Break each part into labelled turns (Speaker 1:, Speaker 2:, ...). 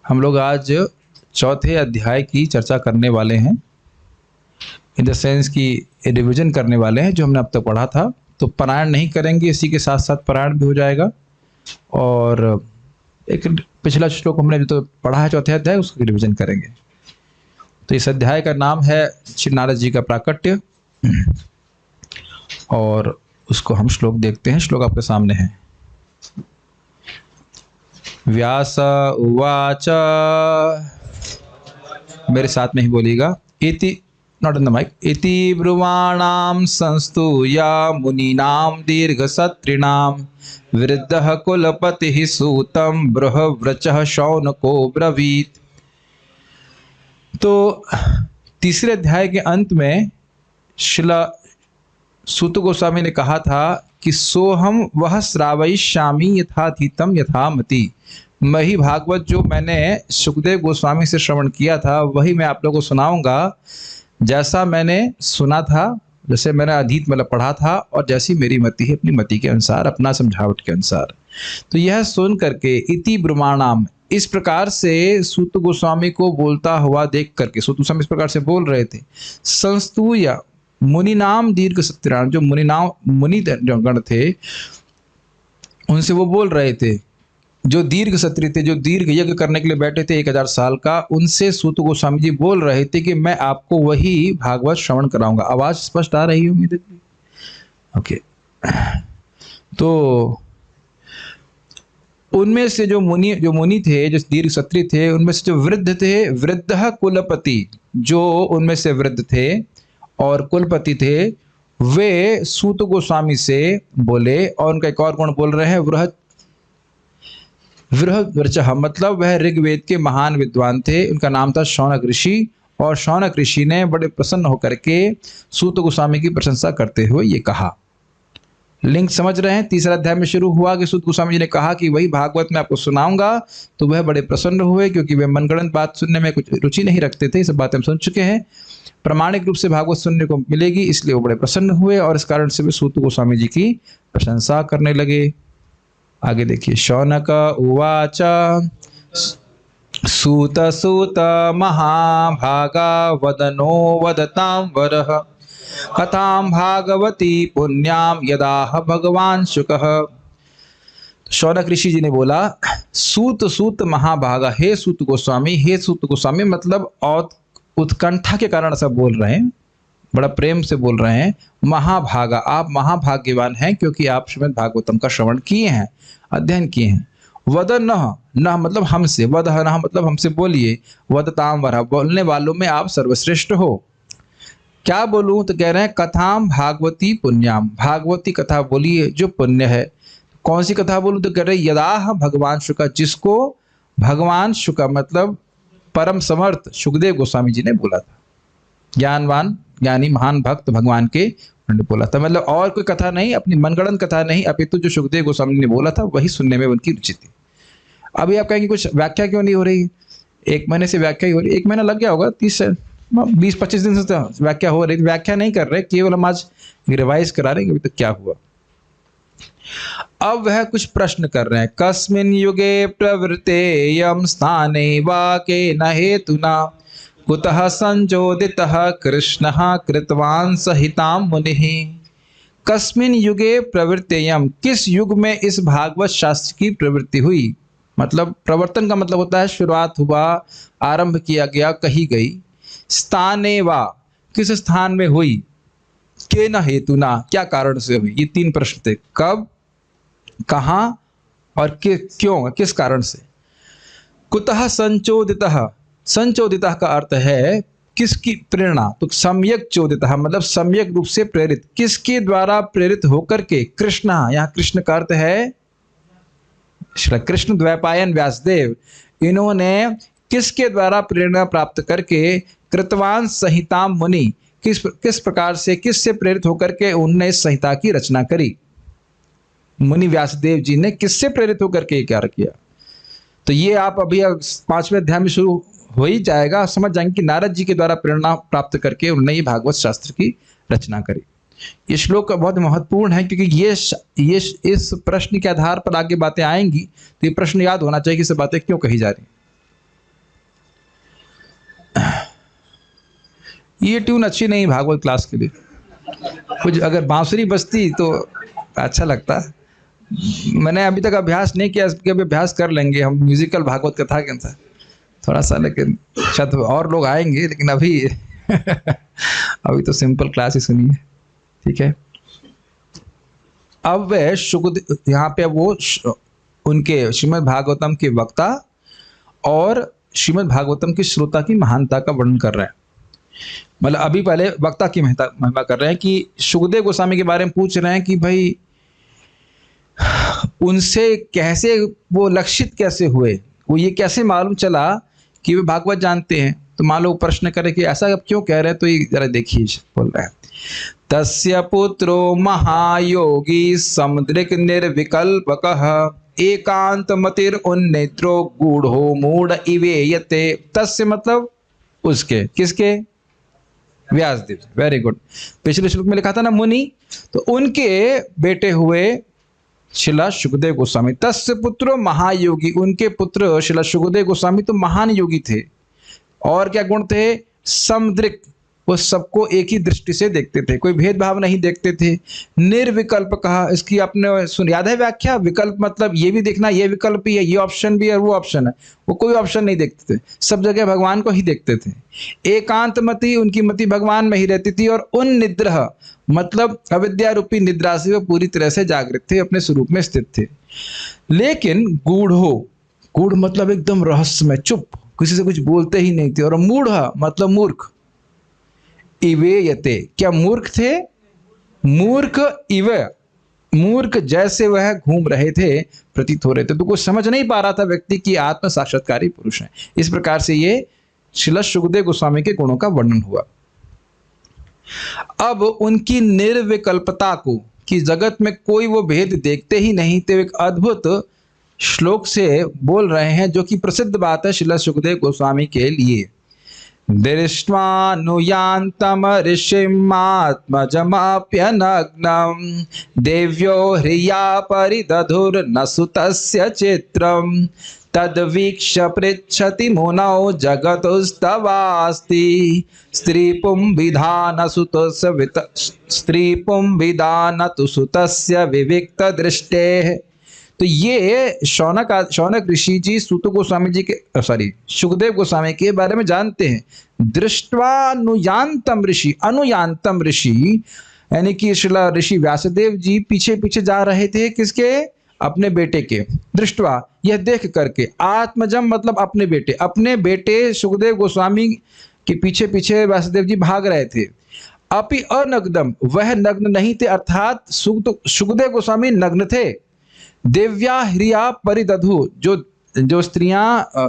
Speaker 1: हम लोग आज चौथे अध्याय की चर्चा करने वाले हैं, इन द सेंस की रिविजन करने वाले हैं जो हमने अब तक पढ़ा था। तो पारायण नहीं करेंगे, इसी के साथ साथ पारायण भी हो जाएगा। और एक पिछला श्लोक हमने जो तो पढ़ा है चौथे अध्याय, उसकी रिविजन करेंगे। तो इस अध्याय का नाम है श्री नारद जी का प्राकट्य, और उसको हम श्लोक देखते हैं। श्लोक आपके सामने है। व्यास उवाच, मेरे साथ में ही बोलिएगा, इति नॉट इन द माइक। इति ब्रुवाणाम संस्तूया मुनीनाम दीर्घसत्रिणाम वृद्धः कुलपतिः सूतं बृहव्रचः शौनको ब्रवीत। तो तीसरे अध्याय के अंत में शिला सूत गोस्वामी ने कहा था कि सोहम वह श्रावयिष्यामि यथातीतम यथामति। वही भागवत जो मैंने सुखदेव गोस्वामी से श्रवण किया था वही मैं आप लोगों को सुनाऊंगा, जैसा मैंने सुना था, जैसे मैंने अधीत मतलब पढ़ा था, और जैसी मेरी मति है अपनी मति के अनुसार, अपना समझावट के अनुसार। तो यह सुन करके इति ब्रह्माणाम, इस प्रकार से सूत गोस्वामी को बोलता हुआ देख करके, सूत गोस्वामी इस प्रकार से बोल रहे थे। संस्तूय मुनि नाम दीर्घ सत्यान, जो मुनि जो गण थे उनसे वो बोल रहे थे, जो दीर्घ सत्री थे, जो दीर्घ यज्ञ करने के लिए बैठे थे 1000 साल का, उनसे सूत गोस्वामी जी बोल रहे थे कि मैं आपको वही भागवत श्रवण कराऊंगा। आवाज स्पष्ट आ रही है उम्मीद है? ओके। तो उनमें से जो मुनि थे, जो दीर्घ सत्री थे, उनमें से जो वृद्ध थे, वृद्ध कुलपति, जो उनमें से वृद्ध थे और कुलपति थे, वे सूत गोस्वामी से बोले। और उनका एक और गुण बोल रहे हैं, वृहव्रचः, मतलब वह ऋग्वेद के महान विद्वान थे। उनका नाम था शौनक ऋषि, और शौनक ऋषि ने बड़े प्रसन्न होकर के सूत गोस्वामी की प्रशंसा करते हुए ये कहा। लिंक समझ रहे हैं? तीसरा अध्याय में शुरू हुआ कि सूत गोस्वामी जी ने कहा कि वही भागवत मैं आपको सुनाऊंगा, तो वह बड़े प्रसन्न हुए, क्योंकि वे मनगढ़ंत बात सुनने में कुछ रुचि नहीं रखते थे। ये सब बातें हम सुन चुके हैं, प्रामाणिक रूप से भागवत सुनने को मिलेगी, इसलिए वो बड़े प्रसन्न हुए, और इस कारण से वे सूत गोस्वामी जी की प्रशंसा करने लगे। आगे देखिए, शौनक उवाच सूत सूत महाभागा वदनो वदतां वरः कथां भागवती पुण्याम यदाह भगवान शुकः। शौनक ऋषि जी ने बोला, सूत सूत महाभागा, हे सूत गोस्वामी, हे सूत गोस्वामी, मतलब और उत्कंठा के कारण ऐसा बोल रहे हैं, बड़ा प्रेम से बोल रहे हैं। महाभागा, आप महाभाग्यवान हैं, क्योंकि आप श्रीमद् भागवतम का श्रवण किए हैं, अध्ययन किए हैं। वदन न मतलब हमसे, वद न मतलब हमसे बोलिए, वदताम वरः, बोलने वालों में आप सर्वश्रेष्ठ हो। क्या बोलूं? तो कह रहे हैं कथाम भागवती पुण्याम, भागवती कथा बोलिए जो पुण्य है। कौन सी कथा बोलूं? तो कह रहे यदाह भगवान शुका, जिसको भगवान शुका मतलब परम समर्थ सुखदेव गोस्वामी जी ने बोला था। ज्ञानवान ज्ञानी महान भक्त भगवान के उन्होंने बोला था, मतलब और कोई कथा नहीं, अपनी मनगढ़ंत कथा नहीं, अपितु जो सुखदेव गोस्वामी ने बोला था वही सुनने में उनकी रुचि थी। अभी आप कहेंगे कुछ व्याख्या क्यों नहीं हो रही? 1 महीने से व्याख्या ही हो रही, 1 महीना लग गया होगा, 20-25 दिन से तो व्याख्या हो रही। व्याख्या नहीं कर रहे, केवल हम आज रिवाइज करा रहे हैं अभी तक क्या हुआ। अब वह कुछ प्रश्न कर रहे हैं। कस्मिन् युगे प्रवृत्तेयं स्थाने वा केन हेतुना कुतः संचोदितः कृष्णः कृतवान् सहितां मुनिः। कस्मिन् युगे प्रवृत्तेयं, किस युग में इस भागवत शास्त्र की प्रवृत्ति हुई? मतलब प्रवर्तन का मतलब होता है शुरुआत हुआ, आरंभ किया गया, कही गई। स्थाने वा, किस स्थान में हुई? केन हेतुना, क्या कारण से हुई? ये 3 प्रश्न थे। कब, कहाँ और क्यों, किस कारण से। कुतः संचोदितः, संचोदितः का अर्थ है किसकी प्रेरणा, तो सम्यक चोदितः मतलब सम्यक रूप से प्रेरित, किसके द्वारा प्रेरित होकर के। कृष्ण, यहाँ कृष्ण का अर्थ है कृष्ण द्वैपायन व्यासदेव, इन्होंने किसके द्वारा प्रेरणा प्राप्त करके कृतवान संहिता मुनि, किस प्रकार से, किससे प्रेरित होकर के उनने इस संहिता की रचना करी। मुनि व्यासदेव जी ने किससे प्रेरित होकर के क्या किया? तो ये आप अभी 5वें अध्याय में शुरू हो ही जाएगा, समझ जाएंगे कि नारद जी के द्वारा प्रेरणा प्राप्त करके उन्होंने ये भागवत शास्त्र की रचना करी। ये श्लोक बहुत महत्वपूर्ण है, क्योंकि ये इस प्रश्न के आधार पर आगे बातें आएंगी, तो ये प्रश्न याद होना चाहिए कि सब बातें क्यों कही जा रही हैं। ये ट्यून अच्छी नहीं भागवत क्लास के लिए। कुछ अगर बांसुरी बजती तो अच्छा लगता। मैंने अभी तक अभ्यास नहीं किया, इसके अभी अभ्यास कर लेंगे हम म्यूजिकल भागवत कथा के अंदर थोड़ा सा, लेकिन शायद और लोग आएंगे, लेकिन अभी अभी तो सिंपल क्लास ही सुनिए, ठीक है। अब वह सुखदेव यहाँ पे वो उनके श्रीमद् भागवतम के वक्ता और श्रीमद् भागवतम की श्रोता की महानता का वर्णन कर रहे हैं। मतलब अभी पहले वक्ता की महिमा कर रहे हैं कि सुखदेव गोस्वामी के बारे में पूछ रहे हैं कि भाई उनसे कैसे वो लक्षित कैसे हुए, वो ये कैसे मालूम चला कि वे भागवत जानते हैं। तो मान लो प्रश्न करे कि ऐसा अब क्यों कह रहे हैं, तो ये जरा देखिए बोल रहे हैं। तस्य पुत्रो महायोगी समुद्रिक निर्विकल्पकः एकांत मतिर उन्नेत्रो गूढ़ो मूढ़ इवेयते। तस्य मतलब उसके, किसके? व्यासदेव। Very good. पिछले श्लोक में लिखा था ना मुनि, तो उनके बेटे हुए शिला सुखदेव गोस्वामी। तस्य पुत्रो महायोगी, उनके पुत्र शिला सुखदेव गोस्वामी तो महान योगी थे। और क्या गुण थे? समदृक्, वो सबको एक ही दृष्टि से देखते थे, कोई भेदभाव नहीं देखते थे। निर्विकल्प कहा, इसकी आपने सुन याद है व्याख्या? विकल्प मतलब ये भी देखना, ये विकल्प भी है, ये ऑप्शन भी है और वो ऑप्शन है। वो कोई ऑप्शन नहीं देखते थे, सब जगह भगवान को ही देखते थे। एकांत मति, उनकी मति भगवान में ही रहती थी। और उन्निद्रः मतलब अविद्या रूपी निद्रा से वो पूरी तरह से जागृत थे, अपने स्वरूप में स्थित थे। लेकिन गूढ़ो, गूढ़ मतलब एकदम रहस्यमय, चुप, किसी से कुछ बोलते ही नहीं थे। और मूढ़ मतलब मूर्ख। इवेयते, क्या मूर्ख थे? मूर्ख इव, मूर्ख जैसे वह घूम रहे थे प्रतीत हो रहे थे। तो कुछ समझ नहीं पा रहा था व्यक्ति की आत्म साक्षात्कारी पुरुष है। इस प्रकार से ये श्रील सुखदेव गोस्वामी के गुणों का वर्णन हुआ। अब उनकी निर्विकल्पता को, कि जगत में कोई वो भेद देखते ही नहीं थे, एक अद्भुत श्लोक से बोल रहे हैं, जो कि प्रसिद्ध बात है श्रील सुखदेव गोस्वामी के लिए। दृष्ट्वानुयान्तम ऋषिमात्मजमाप्यनग्नं देव्यो ह्रिया परिदधुर्न सुतस्य चित्रं तद्वीक्ष्य पृच्छति मुनौ जगतुस्तवास्ति स्त्रीपुंविधानतु सुतस्य विविक्त दृष्टेः। तो ये शौनक ऋषि जी सूत गोस्वामी जी के सुखदेव गोस्वामी के बारे में जानते हैं। दृष्ट्वानुयान्तम ऋषि, अनुयान्तम ऋषि यानी कि श्रीला ऋषि व्यासदेव जी पीछे पीछे जा रहे थे, किसके? अपने बेटे के। दृष्टवा यह देख करके, आत्मजम मतलब अपने बेटे, अपने बेटे सुखदेव गोस्वामी के पीछे पीछे व्यासदेव जी भाग रहे थे। अपि अनग्नम, वह नग्न नहीं थे, अर्थात सुखदेव गोस्वामी नग्न थे। देव्या ह्रिया परिदधु, जो स्त्रियां,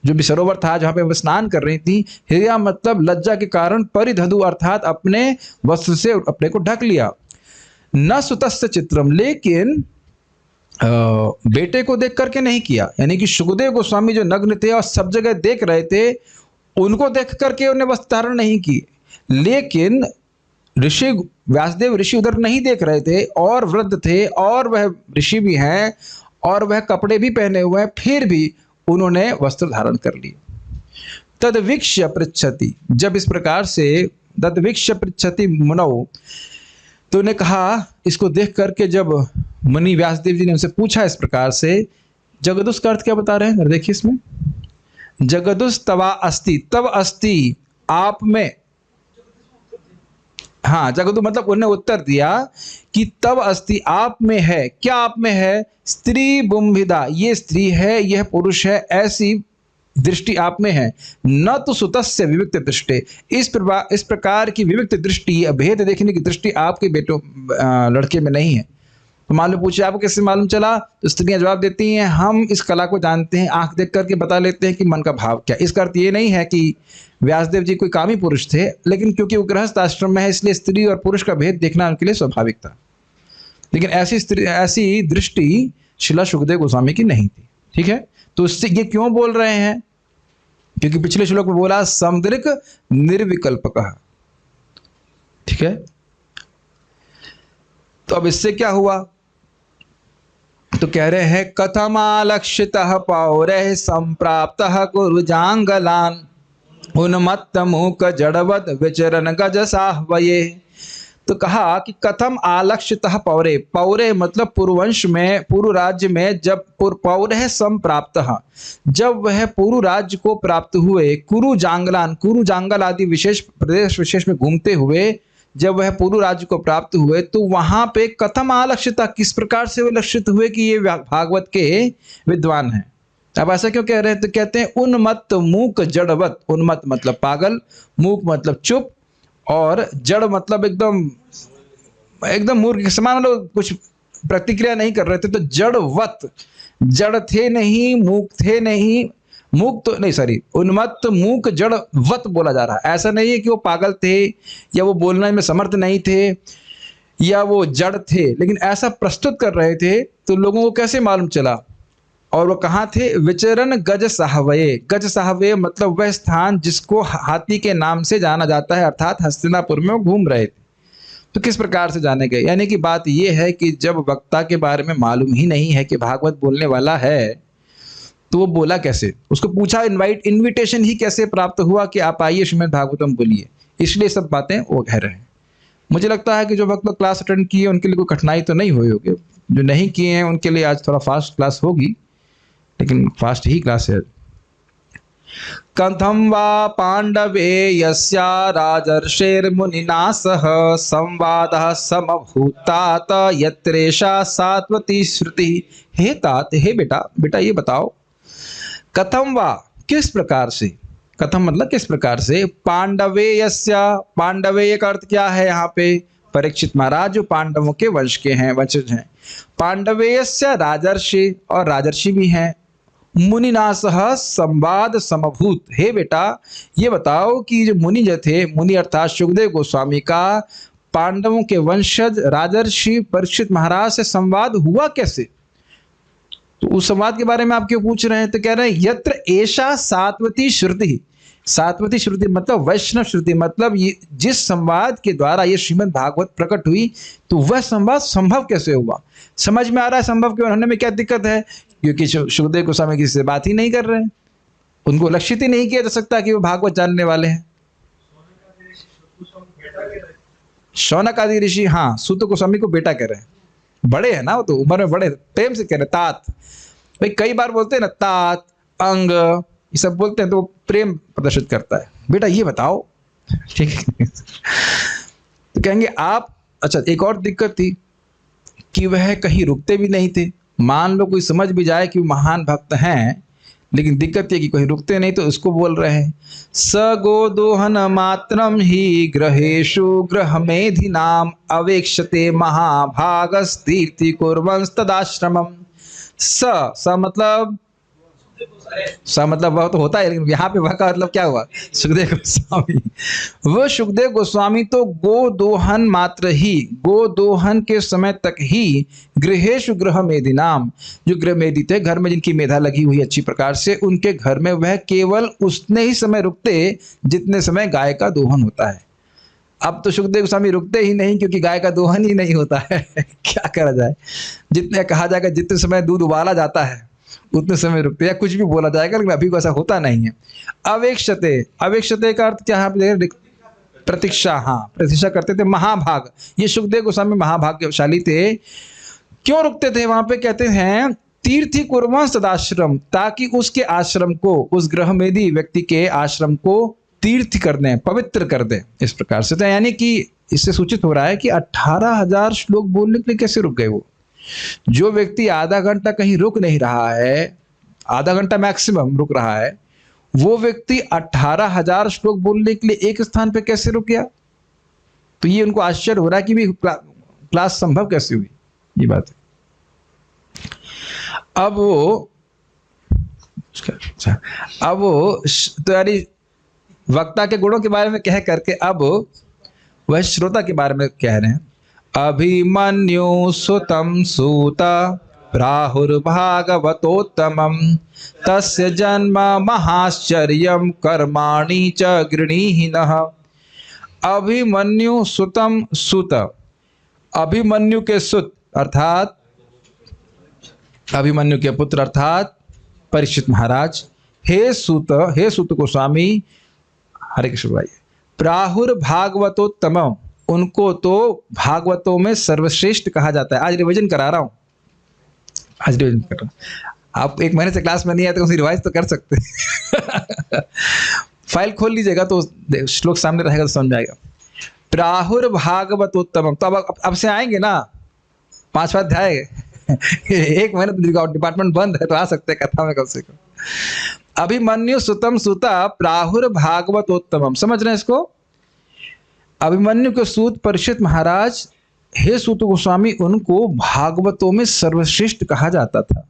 Speaker 1: जो भी सरोवर था जहां पे वह स्नान कर रही थी, ह्रिया मतलब लज्जा के कारण, परिदधु अर्थात अपने वस्त्र से अपने को ढक लिया। न सुतस्य चित्रम, लेकिन बेटे को देख करके नहीं किया। यानी कि सुखदेव गोस्वामी जो नग्न थे और सब जगह देख रहे थे, उनको देख करके उन्हें वस्त्र धारण नहीं की। लेकिन ऋषि व्यासदेव ऋषि उधर नहीं देख रहे थे और वृद्ध थे और वह ऋषि भी हैं और वह कपड़े भी पहने हुए हैं, फिर भी उन्होंने वस्त्र धारण कर लिए। तद्वीक्ष्य पृच्छति, जब इस प्रकार से तद्वीक्ष्य पृच्छति मुनौ, तो उन्हें कहा, इसको देख करके जब मुनि व्यासदेव जी ने उनसे पूछा इस प्रकार से, जगदुस का अर्थ क्या बता रहे हैं देखिए इसमें। जगदुस तवा अस्ति, तव अस्ति आप में, हाँ जगदु मतलब उन्हें उत्तर दिया कि तव अस्ति आप में है। क्या आप में है? स्त्री बुंभिदा, ये स्त्री है, यह पुरुष है, ऐसी दृष्टि आप में है। न तो सुतस्य विविक्त दृष्टि, इस प्रकार की विविक्त दृष्टि, भेद देखने की दृष्टि आपके बेटों लड़के में नहीं है। तो मान लो पूछे आपको कैसे मालूम चला, तो स्त्रियां जवाब देती हैं, हम इस कला को जानते हैं, आंख देख करके बता लेते हैं कि मन का भाव क्या। इसका अर्थ ये नहीं है कि व्यासदेव जी कोई कामी पुरुष थे, लेकिन क्योंकि वो गृहस्थ आश्रम में है, इसलिए स्त्री और पुरुष का भेद देखना उनके लिए स्वाभाविक था। लेकिन ऐसी दृष्टि श्रील सुखदेव गोस्वामी की नहीं थी। ठीक है, तो इससे ये क्यों बोल रहे हैं? क्योंकि पिछले श्लोक में बोला समदृक् निर्विकल्पकः। ठीक है, तो अब इससे क्या हुआ? तो कह रहे हैं, कथमालक्षितः पौरैः संप्राप्तः कुरुजांगलान् उन्मत्त मूक जड़वत विचरण गज साहवये। तो कहा कि कथम आलक्ष्यतः पौरे, पौरे मतलब पूर्ववंश में, पूर्व राज्य में जब पौरे संप्राप्त, जब वह पूर्व राज्य को प्राप्त हुए, कुरु जांगलान, कुरु जांगल आदि विशेष प्रदेश विशेष में घूमते हुए जब वह पूर्व राज्य को प्राप्त हुए, तो वहां पे कथम आलक्ष्यता, किस प्रकार से वे लक्षित हुए कि ये भागवत के विद्वान हैं। अब ऐसा क्यों कह रहे हैं? तो कहते हैं उन्मत्त मूक जड़वत, उन्मत्त मतलब पागल, मूक मतलब चुप, और जड़ मतलब एकदम मूर्ख के समान, मतलब कुछ प्रतिक्रिया नहीं कर रहे थे। तो जड़वत, जड़ थे नहीं, मूक थे नहीं, मूक तो नहीं, सॉरी, उन्मत्त मूक जड़वत बोला जा रहा है। ऐसा नहीं है कि वो पागल थे या वो बोलने में समर्थ नहीं थे या वो जड़ थे, लेकिन ऐसा प्रस्तुत कर रहे थे। तो लोगों को कैसे मालूम चला? और वो कहाँ थे? विचरण गज साहवये, गज साहवये मतलब वह स्थान जिसको हाथी के नाम से जाना जाता है, अर्थात हस्तिनापुर में वो घूम रहे थे। तो किस प्रकार से जाने गए? यानी कि बात यह है कि जब वक्ता के बारे में मालूम ही नहीं है कि भागवत बोलने वाला है, तो वो बोला कैसे? उसको पूछा, इनविटेशन ही कैसे प्राप्त हुआ कि आप आइए श्रीमद् भागवतम बोलिए? इसलिए सब बातें वो कह रहे हैं। मुझे लगता है कि जो भक्त लोग क्लास अटेंड किए उनके लिए कोई कठिनाई तो नहीं हुई होगी, जो नहीं किए हैं उनके लिए आज थोड़ा फास्ट क्लास होगी, लेकिन फास्ट ही क्लास है। कथम वा पांडवे यस्या राजर्षेर्मुनिना सह संवादः समभूतात यत्रेषा सात्वती श्रुति। हे तात, हे बेटा, बेटा ये बताओ, कथम वा किस प्रकार से, कथम मतलब किस प्रकार से, पांडवे यस्या, पांडवे का अर्थ क्या है यहाँ पे? परीक्षित महाराज जो पांडवों के वंश के हैं, वंशज हैं। पांडवे यस्या राजर्षि, और राजर्षि भी हैं। मुनिना सह संवाद समभूत, हे बेटा ये बताओ कि जो मुनि जो थे, मुनि अर्थात सुखदेव गोस्वामी का पांडवों के वंशज राजर्षि परीक्षित महाराज से संवाद हुआ कैसे? तो उस संवाद के बारे में आप क्यों पूछ रहे हैं? तो कह रहे हैं यत्र एषा सात्वती श्रुति, सात्वती श्रुति मतलब वैष्णव श्रुति, मतलब ये जिस संवाद के द्वारा ये श्रीमद् भागवत प्रकट हुई, तो वह संवाद संभव कैसे हुआ? समझ में आ रहा है संभव क्यों होने में क्या दिक्कत है? क्योंकि सुखदेव गोस्वामी किसी से बात ही नहीं कर रहे हैं, उनको लक्षित ही नहीं किया जा सकता कि वो भागवत जानने वाले हैं। शौनक आदि ऋषि, हाँ, सूत गोस्वामी को बेटा कह रहे हैं, बड़े हैं ना वो, तो उम्र में बड़े, प्रेम से कह रहे तात। भाई कई बार बोलते हैं ना तात, अंग, ये सब बोलते हैं तो प्रेम प्रदर्शित करता है। बेटा ये बताओ, ठीक है? तो कहेंगे आप, अच्छा एक और दिक्कत थी कि वह कहीं रुकते भी नहीं थे। मान लो कोई समझ भी जाए कि वो महान भक्त हैं, लेकिन दिक्कत ये कि कहीं रुकते नहीं, तो उसको बोल रहे हैं स गोदोहन मात्रम ही ग्रहेशु ग्रह मेधिनाम अवेक्षते महाभागस्तीर्थि कुर्वंस तदाश्रमम। स मतलब वह तो होता है, लेकिन यहाँ पे वह का मतलब क्या हुआ? सुखदेव गोस्वामी, वो सुखदेव गोस्वामी तो गोदोहन मात्र ही, गोदोहन के समय तक ही गृहेशु गृह मेधि नाम, जो गृह मेधि थे, घर में जिनकी मेधा लगी हुई अच्छी प्रकार से, उनके घर में वह केवल उतने ही समय रुकते जितने समय गाय का दोहन होता है। अब तो सुखदेव गोस्वामी रुकते ही नहीं, क्योंकि गाय का दोहन ही नहीं होता है। क्या करा जाए? जितने कहा जाएगा जितने समय दूध उबाला जाता है उतने समय रुकते, या कुछ भी बोला जाएगा, लेकिन अभी को ऐसा होता नहीं है। अवेक्षते, अवेक्षते का अर्थ क्या है? प्रतीक्षा, हाँ, प्रतीक्षा करते थे। महाभाग, ये सुखदेव गोस्वामी महाभाग्यशाली थे। क्यों रुकते थे वहां पे? कहते हैं तीर्थी कुर्वंस तदाश्रम, ताकि उसके आश्रम को, उस ग्रहमेधी व्यक्ति के आश्रम को तीर्थ कर दें, पवित्र कर दें, इस प्रकार से। तो यानी कि इससे सूचित हो रहा है कि 18,000 श्लोक बोलने के लिए कैसे रुक गए वो? जो व्यक्ति आधा घंटा कहीं रुक नहीं रहा है, आधा घंटा मैक्सिमम रुक रहा है, वो व्यक्ति 18,000 श्लोक बोलने के लिए एक स्थान पे कैसे रुक गया? तो ये उनको आश्चर्य हो रहा है कि भी क्लास संभव कैसे हुई, ये बात है। अब वो तो यानी वक्ता के गुणों के बारे में कह करके अब वह श्रोता के बारे में कह रहे हैं। अभिमन्यु सुतम सूत प्राहुर्भागवतोत्तमं तस्य जन्म महाश्चर्यं कर्माणि च गृणीहिनः। अभिमन्यु सुतम सूत, अभिमन्यु के सुत अर्थात अभिमन्यु के पुत्र अर्थात परीक्षित महाराज। हे सूत गोस्वामी, हरे कृष्ण भाई। प्राहुर भागवतोत्तमम, उनको तो भागवतों में सर्वश्रेष्ठ कहा जाता है। आज रिवीजन करा रहा हूं, आज रिवीजन कर रहा हूं। आप एक महीने से क्लास में नहीं आए तो उसी रिवाइज तो कर सकते हैं। फाइल खोल लीजिएगा तो श्लोक सामने रहेगा तो समझ आएगा। प्राहुर भागवतोत्तमम, तो अब से आएंगे ना 5वां अध्याय। एक महीने तो डिपार्टमेंट बंद है तो आ सकते हैं कथा में कम से कम। अभिमन्यु सुतम सुता प्राहुर भागवतोत्तमम, समझ रहे हैं इसको? अभिमन्यु के सूत परीक्षित महाराज, हे सूत गोस्वामी, उनको भागवतों में सर्वश्रेष्ठ कहा जाता था।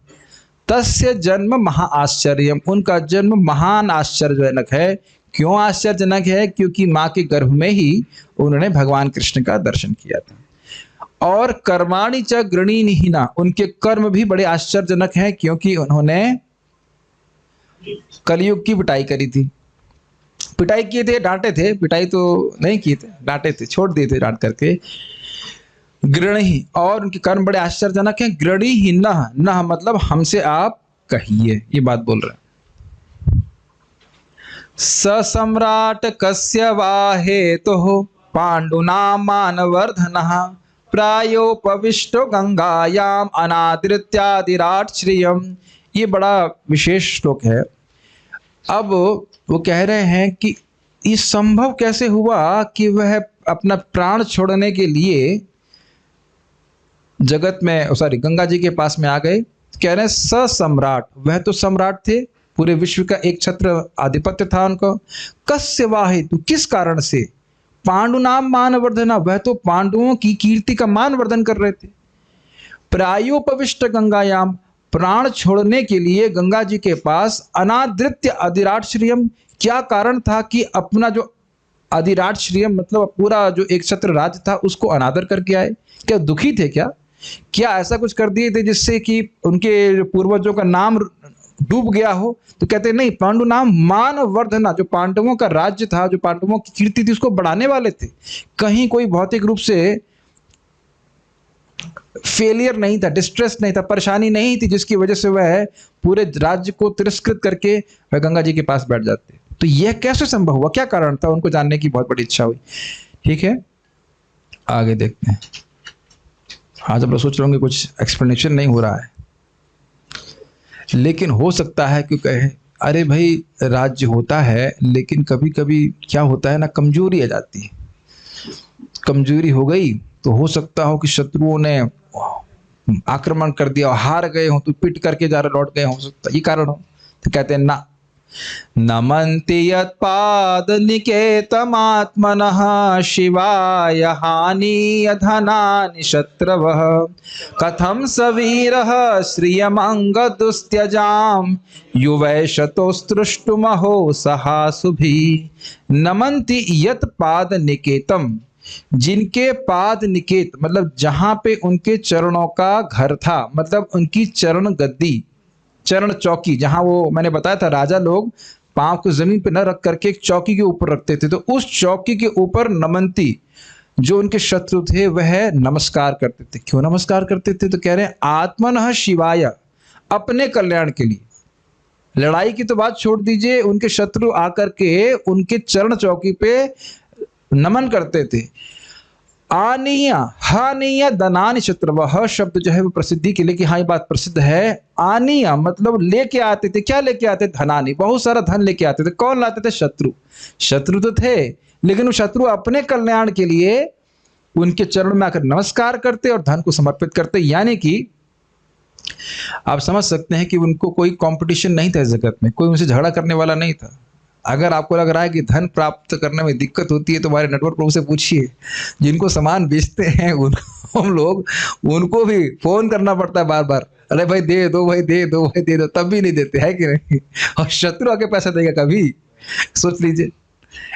Speaker 1: तस्य जन्म महाआश्चर्यम, उनका जन्म महान आश्चर्यजनक है। क्यों आश्चर्यजनक है? क्योंकि माँ के गर्भ में ही उन्होंने भगवान कृष्ण का दर्शन किया था। और कर्माणि च गृणीनिहीना, उनके कर्म भी बड़े आश्चर्यजनक हैं, क्योंकि उन्होंने कलयुग की पिटाई करी थी। पिटाई किए थे, डांटे थे, पिटाई तो नहीं किए थे, डांटे थे, छोड़ दिए थे डांट करके। गृणी, और उनके कर्म बड़े आश्चर्यजनक हैं। गृणी ही नह, नह मतलब हमसे आप कहिए, ये बात बोल रहे हैं। स सम्राट कस्य वा हेतुः पांडुना मानवर्धनः प्रायोपविष्टो गंगायाम अनादृत्यादिराट श्रियम। ये बड़ा विशेष श्लोक है। अब वो कह रहे हैं कि ये संभव कैसे हुआ कि वह अपना प्राण छोड़ने के लिए जगत में, सॉरी, गंगा जी के पास में आ गए। कह रहे हैं स सम्राट, वह तो सम्राट थे, पूरे विश्व का एक छत्र आधिपत्य था उनको। कस्य वा हेतु, किस कारण से? पांडु नाम मानवर्धना, वह तो पांडवों की कीर्ति का मान वर्धन कर रहे थे। प्रायोपविष्ट गंगायाम, प्राण छोड़ने के लिए गंगा जी के पास। अनादृत्य अधिराट श्रियम, क्या कारण था कि अपना जो अधिराट श्रियम मतलब पूरा जो एक छत्र राज्य था उसको अनादर करके आए? क्या दुखी थे? क्या ऐसा कुछ कर दिए थे जिससे कि उनके पूर्वजों का नाम डूब गया हो? तो कहते नहीं, पांडु नाम मानवर्धना, जो पांडवों का राज्य था, जो पांडवों की कीर्ति थी, उसको बढ़ाने वाले थे। कहीं कोई भौतिक रूप से फेलियर नहीं था, डिस्ट्रेस नहीं था, परेशानी नहीं थी जिसकी वजह से वह पूरे राज्य को तिरस्कृत करके वह गंगा जी के पास बैठ जाते। तो यह कैसे संभव हुआ? क्या कारण था? उनको जानने की बहुत बड़ी इच्छा हुई। ठीक है, आगे देखते हैं। आज आप लोग सोच रहे होंगे कुछ एक्सप्लेनेशन नहीं हो रहा है, लेकिन हो सकता है कि कहे अरे भाई राज्य होता है, लेकिन कभी कभी क्या होता है ना, कमजोरी आ जाती है। कमजोरी हो गई तो हो सकता हो कि शत्रुओं ने आक्रमण कर दिया, हार गए हो तो पिट करके जा रहे लौट गए, हो सकता ये कारण हो। तो कहते हैं ना, नमन्ति यत्पाद निकेतमात्मनः शिवाय हानि धनानि शत्रवः कथं सवीरः श्रियमंगदुस्त्यजाम युवैशतोस्तृष्टुमहो सहासुभिः। नमन्ति यत्पाद निकेतम, जिनके पाद निकेत मतलब जहां पे उनके चरणों का घर था, मतलब उनकी चरण गद्दी, चरण चौकी, जहां वो मैंने बताया था राजा लोग पांव को जमीन पे न रख करके एक चौकी के ऊपर रखते थे, तो उस चौकी के ऊपर नमन्ती, जो उनके शत्रु थे, वह नमस्कार करते थे। क्यों नमस्कार करते थे? तो कह रहे हैं आत्मनः शिवाय, अपने कल्याण के लिए। लड़ाई की तो बात छोड़ दीजिए, उनके शत्रु आकर के उनके चरण चौकी पे नमन करते थे। आनीय हानीय दनानि शत्रवः शब्द जो है वो प्रसिद्धि के लिए कि हाँ ये बात प्रसिद्ध है। आनीय मतलब लेके आते थे। क्या लेके आते? धनानि, बहुत सारा धन लेके आते थे। कौन लाते थे? शत्रु। शत्रु तो थे, लेकिन वो शत्रु अपने कल्याण के लिए उनके चरण में आकर नमस्कार करते और धन को समर्पित करते। यानी कि आप समझ सकते हैं कि उनको कोई कंपटीशन नहीं था जगत में, कोई उनसे झगड़ा करने वाला नहीं था। अगर आपको लग रहा है कि धन प्राप्त करने में दिक्कत होती है तो हमारे नेटवर्क प्रभु से पूछिए, जिनको सामान बेचते हैं उनको हम लोग, उनको भी फोन करना पड़ता है बार बार, अरे भाई दे दो, भाई दे दो, भाई दे दो, तब भी नहीं देते, है कि नहीं? और शत्रु आके पैसा देगा कभी? सोच लीजिए।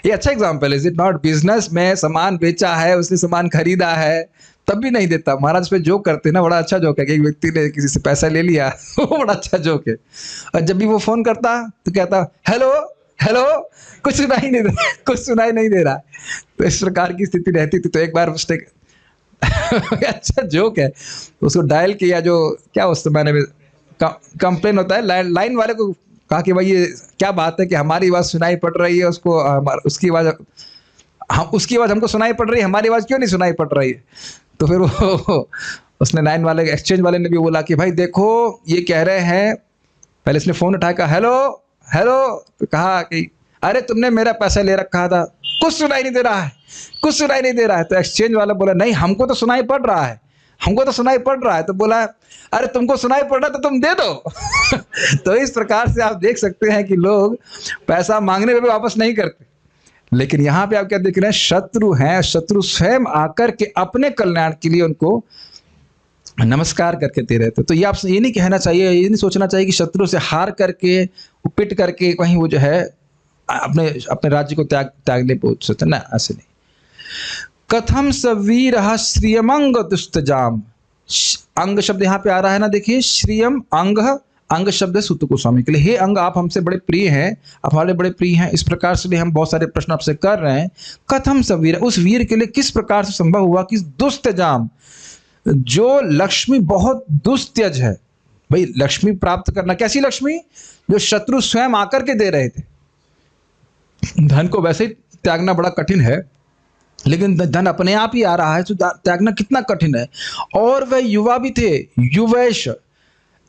Speaker 1: ये अच्छा एग्जाम्पल है, इज इट नॉट? बिजनेस में सामान बेचा है, उसने सामान खरीदा है, तब भी नहीं देता। महाराज पे जोक करते ना, बड़ा अच्छा जोक है कि एक व्यक्ति ने किसी से पैसा ले लिया वो बड़ा अच्छा जोक है। और जब भी वो फोन करता तो कहता हेलो हेलो, कुछ सुनाई नहीं दे रहा, कुछ सुनाई नहीं दे रहा। तो इस प्रकार की स्थिति रहती थी। तो एक बार उसने अच्छा जोक है, उसको डायल किया, जो क्या उस जमाने में कंप्लेन होता है, लाइन वाले को कहा कि भाई ये क्या बात है कि हमारी आवाज सुनाई पड़ रही है, उसको उसकी आवाज, हम उसकी आवाज हमको सुनाई पड़ रही है, हमारी आवाज क्यों नहीं सुनाई पड़ रही है। तो फिर वो उसने लाइन वाले, एक्सचेंज वाले ने भी बोला कि भाई देखो ये कह रहे हैं, पहले इसने फोन उठाया, कहा हेलो हेलो, तो कहा कि अरे तुमने मेरा पैसा ले रखा था, कुछ सुनाई नहीं दे रहा है, कुछ सुनाई नहीं दे रहा है। तो एक्सचेंज वाला बोला नहीं हमको तो सुनाई पड़ रहा है, हमको तो सुनाई पड़ रहा है। तो बोला अरे तुमको सुनाई पड़ रहा तो तुम दे दो। तो इस प्रकार से आप देख सकते हैं कि लोग पैसा मांगने में भी वापस नहीं करते। लेकिन यहाँ पे आप क्या देख रहे हैं, शत्रु हैं, शत्रु स्वयं आकर के अपने कल्याण के लिए उनको नमस्कार करके दे रहे थे। तो ये आप ये नहीं कहना चाहिए, ये नहीं सोचना चाहिए कि शत्रु से हार करके, पिट करके कहीं वो जो है अपने अपने राज्य को त्यागने को सोचते ना, ऐसे नहीं। कथम सवीर श्रियमंग दुष्टजाम, अंग शब्द यहाँ पे आ रहा है ना, देखिए श्रियम अंग, अंग शब्द है सूत गोस्वामी के लिए। हे अंग आप हमसे बड़े प्रिय हैं, आप हमारे बड़े प्रिय हैं। इस प्रकार से भी हम बहुत सारे प्रश्न आपसे कर रहे हैं। कथम सवीर, उस वीर के लिए किस प्रकार से संभव हुआ कि दुष्टजाम, जो लक्ष्मी बहुत दुस्त्यज है, भाई लक्ष्मी प्राप्त करना, कैसी लक्ष्मी, जो शत्रु स्वयं आकर के दे रहे थे। धन को वैसे ही त्यागना बड़ा कठिन है, लेकिन धन अपने आप ही आ रहा है तो त्यागना कितना कठिन है। और वह युवा भी थे, युवेश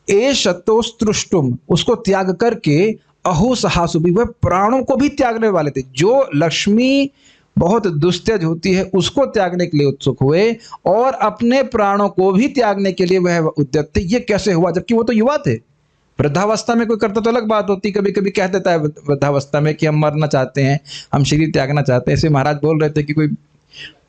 Speaker 1: एश तोस्तुष्टुम, उसको त्याग करके अहो सहासु भी, वह प्राणों को भी त्यागने वाले थे। जो लक्ष्मी बहुत दुस्त्यज होती है उसको त्यागने के लिए उत्सुक हुए और अपने प्राणों को भी त्यागने के लिए वह उद्यत थे। ये कैसे हुआ, जबकि वो तो युवा थे। वृद्धावस्था में कोई करता तो अलग बात होती, कभी कभी कह देता है वृद्धावस्था में कि हम मरना चाहते हैं, हम शरीर त्यागना चाहते हैं। ऐसे महाराज बोल रहे थे कि कोई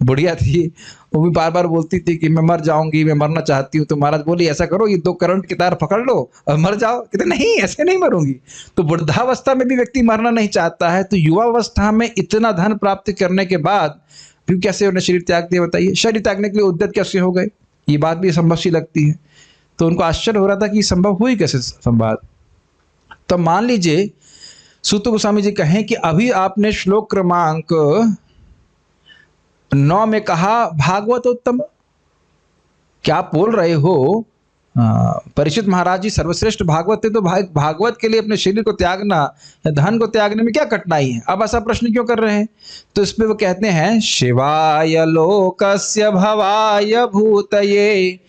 Speaker 1: बुढ़िया थी, वो भी बार बार बोलती थी कि मैं मर जाऊंगी, मैं मरना चाहती हूँ। तो महाराज बोली ऐसा करो, ये 2 करंट की तार पकड़ लो और मर जाओ। कहते नहीं ऐसे नहीं मरूंगी। तो वृद्धावस्था में भी व्यक्ति मरना नहीं चाहता है, तो युवावस्था में इतना धन प्राप्त करने के बाद फिर कैसे उन्हें शरीर त्याग दिया, बताइए। शरीर त्यागने के लिए उद्यत कैसे हो गए, ये बात भी संभव सी लगती है। तो उनको आश्चर्य हो रहा था कि संभव हुई कैसे संवाद। तो मान लीजिए सूत गोस्वामी जी कहें कि अभी आपने श्लोक क्रमांक 9 में कहा भागवत उत्तम, क्या आप बोल रहे हो परीक्षित महाराज जी सर्वश्रेष्ठ भागवत थे, तो भागवत के लिए अपने शरीर को त्यागना या धन को त्यागने में क्या कठिनाई है, अब ऐसा प्रश्न क्यों कर रहे हैं। तो इसमें वो कहते हैं शिवाय लोकस्य भवाय भूतये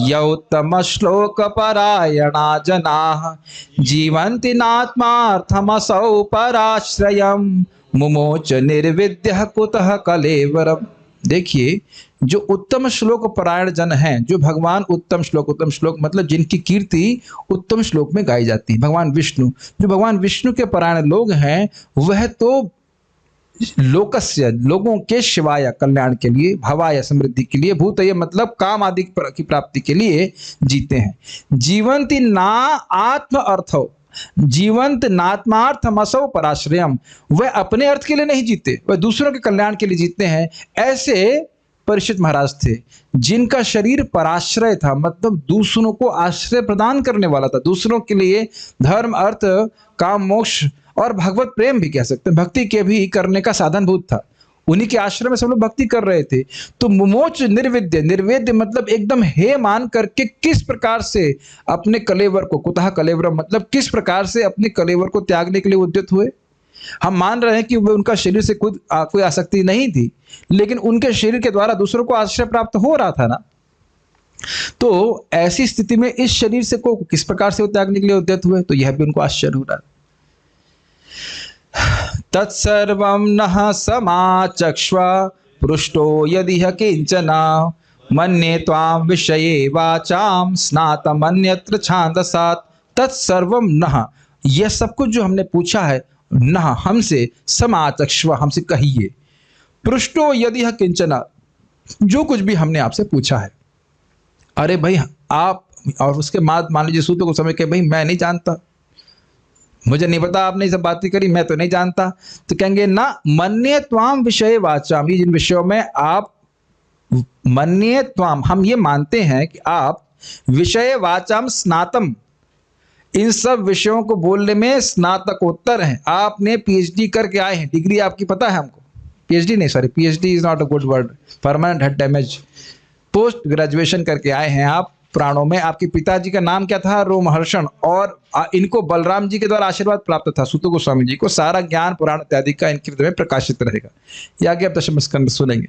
Speaker 1: यौत्तम श्लोक परायणा जनाः जीवन्ति नात्मार्थमसौ पराश्रयम् मुमोच निर्विद्यः कुतः कलेवरम्। देखिए जो उत्तम श्लोक परायण जन हैं, जो भगवान उत्तम श्लोक मतलब जिनकी कीर्ति उत्तम श्लोक में गाई जाती है, भगवान विष्णु, जो भगवान विष्णु के परायण लोग हैं, वह तो लोकस्य लोगों के शिवाय कल्याण के लिए, भवाय समृद्धि के लिए, भूतये मतलब काम आदि की प्राप्ति के लिए जीते हैं। जीवंति ना आत्म अर्थो, जीवंत नात्मार्थमसौ पराश्रयम, वह अपने अर्थ के लिए नहीं जीते, वह दूसरों के कल्याण के लिए जीते हैं। ऐसे परीक्षित महाराज थे जिनका शरीर पराश्रय था, मतलब दूसरों को आश्रय प्रदान करने वाला था, दूसरों के लिए धर्म अर्थ काम मोक्ष और भगवत प्रेम भी कह सकते हैं, भक्ति के भी करने का साधनभूत था। उन्हीं के आश्रय में सब लोग भक्ति कर रहे थे। तो मुमोच निर्विद्य, निर्वेद्य मतलब एकदम हे मान करके किस प्रकार से अपने कलेवर को, कुतः कलेवर मतलब किस प्रकार से अपने कलेवर को त्यागने के लिए उद्यत हुए। हम मान रहे हैं कि उनका शरीर से खुद कोई आसक्ति नहीं थी, लेकिन उनके शरीर के द्वारा दूसरों को आश्रय प्राप्त हो रहा था ना। तो ऐसी स्थिति में इस शरीर से को किस प्रकार से त्यागने के लिए उद्यत हुए, तो यह भी उनको आश्चर्य हो रहा है। तत्सर्वं नः समाचक्ष्व पृष्टो यदिह किंचन मन्ये त्वां विषये वाचां स्नातमन्यत्र छान्दसात्। तत्सर्वं नः, यह सब कुछ जो हमने पूछा है, नः हमसे, समाचक्ष्व हमसे कहिए, पृष्टो यदिह किंचन जो कुछ भी हमने आपसे पूछा है। अरे भाई आप, और उसके बाद मान लीजिए सूत को समय के भाई मैं नहीं जानता, मुझे नहीं पता, आपने सब बातें करी, मैं तो नहीं जानता। तो कहेंगे ना मन्ये त्वाम विषय वाचाम, ये जिन विषयों में आप मन्ये त्वाम, हम ये मानते हैं कि आप विषय वाचाम स्नातम, इन सब विषयों को बोलने में स्नातकोत्तर हैं, आपने पीएचडी करके आए हैं, डिग्री आपकी पता है हमको, पीएचडी नहीं PhD is not a good word, permanent head damage, post graduation करके आए हैं आप पुराणों में। आपके पिताजी का नाम क्या था? रोमहर्षण। और इनको बलराम जी के द्वारा आशीर्वाद प्राप्त था सूत गोस्वामी जी को। सारा ज्ञान पुराण इत्यादि का इनके हृदय में प्रकाशित रहेगा। ये आगे आप दशम स्कंद सुनेंगे।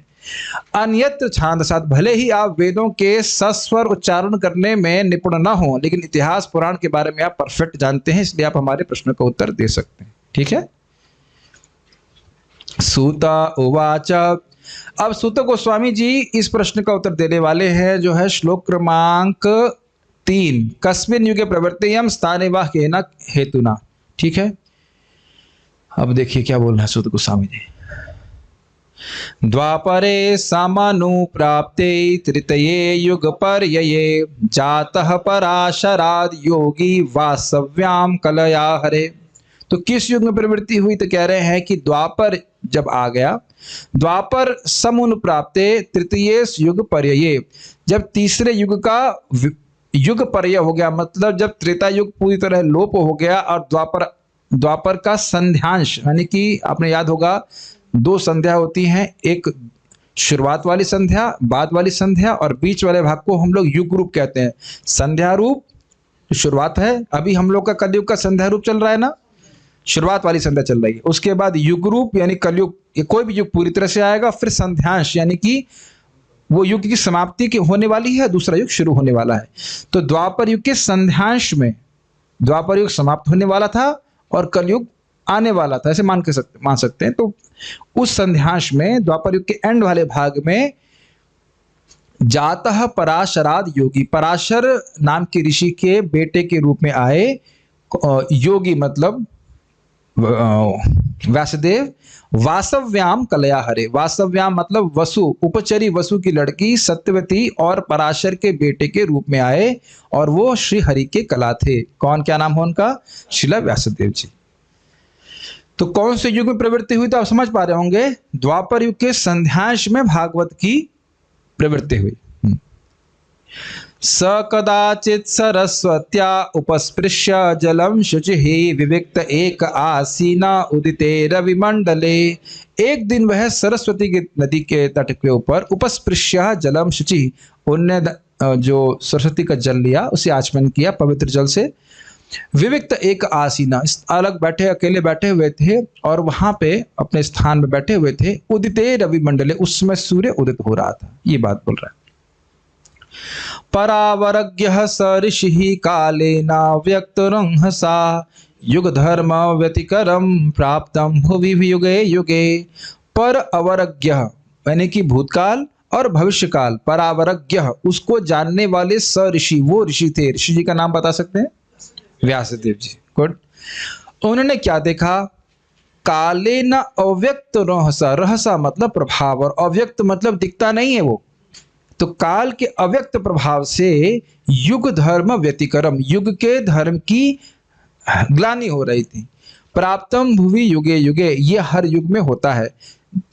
Speaker 1: अन्यत्र छांदसात, भले ही आप वेदों के सस्वर उच्चारण करने में निपुण न हो, लेकिन इतिहास पुराण के बारे में आप परफेक्ट जानते हैं, इसलिए आप हमारे प्रश्न का उत्तर दे सकते हैं। ठीक है। सूत उवाच। अब सूत गोस्वामी जी इस प्रश्न का उत्तर देने वाले हैं, जो है श्लोक क्रमांक 3। कस्मिन् युगे प्रवर्तेयं स्थाने वा केन हेतुना। ठीक है। अब देखिए क्या बोल रहे हैं सूत गोस्वामी जी। द्वापरे समानुप्राप्ते तृतीये युग पर्यये जातः पराशराद योगी वासव्याम कलया हरे। तो किस युग में प्रवृत्ति हुई? तो कह रहे हैं कि द्वापर जब आ गया, द्वापर समुनुप्राप्ते तृतीय युग पर्यये, जब तीसरे युग का युग पर्य हो गया, मतलब जब त्रेता युग पूरी तरह लोप हो गया और द्वापर का संध्यांश, यानी कि आपने याद होगा 2 संध्या होती हैं, एक शुरुआत वाली संध्या, बाद वाली संध्या, और बीच वाले भाग को हम लोग युग रूप कहते हैं। संध्या रूप शुरुआत है, अभी हम लोग का कलयुग का संध्या रूप चल रहा है ना, शुरुआत वाली संध्या चल रही है। उसके बाद युग रूप यानी कलयुग, कोई भी युग पूरी तरह से आएगा, फिर संध्यांश यानी कि वो युग की समाप्ति की होने वाली है, दूसरा युग शुरू होने वाला है। तो द्वापर युग के संध्यांश में द्वापर युग समाप्त होने वाला था और कलयुग आने वाला था, ऐसे मान सकते हैं। तो उस संध्यांश में द्वापर युग के एंड वाले भाग में जातः पराशराद योगी, पराशर नाम के ऋषि के बेटे के रूप में आए योगी, मतलब व्यासदेव। वासव्याम कलया हरे, वासव्याम मतलब वसु, उपचरी वसु की लड़की सत्यवती और पराशर के बेटे के रूप में आए, और वो श्री हरि के कला थे। कौन, क्या नाम है उनका? श्रील व्यासदेव जी। तो कौन से युग में प्रवृत्ति हुई? तो आप समझ पा रहे होंगे, द्वापर युग के संध्यांश में भागवत की प्रवृत्ति हुई। स कदाचित् सरस्वत्या उपस्पृश्य जलम शुचिः विविक्त एक आसीना उदिते रविमंडले। एक दिन वह सरस्वती की नदी के तट के ऊपर उपस्पृश्य जलम शुचिः, उनने जो सरस्वती का जल लिया, उसे आचमन किया पवित्र जल से। विविक्त एक आसीना, अलग बैठे, अकेले बैठे हुए थे और वहां पे अपने स्थान में बैठे हुए थे। उदिते रविमंडले, उस समय सूर्य उदित हो रहा था, ये बात बोल रहा है। परावरज्ञः स ऋषिः कालेना व्यक्तरंहसा युग धर्म व्यतिकरम प्राप्तम भुवि युगे युगे। पर अवरज्ञ यानी कि भूतकाल और भविष्यकाल, परावरज्ञ उसको जानने वाले स ऋषि, वो ऋषि थे। ऋषि जी का नाम बता सकते हैं? व्यासदेव जी। गुड। उन्होंने क्या देखा? काले न अव्यक्त रहसा, रहसा मतलब प्रभाव, और अव्यक्त मतलब दिखता नहीं है वो। तो काल के अव्यक्त प्रभाव से युग धर्म व्यतिकरम, युग के धर्म की ग्लानि हो रही थी। प्राप्तम भुवि युगे युगे, ये हर युग में होता है।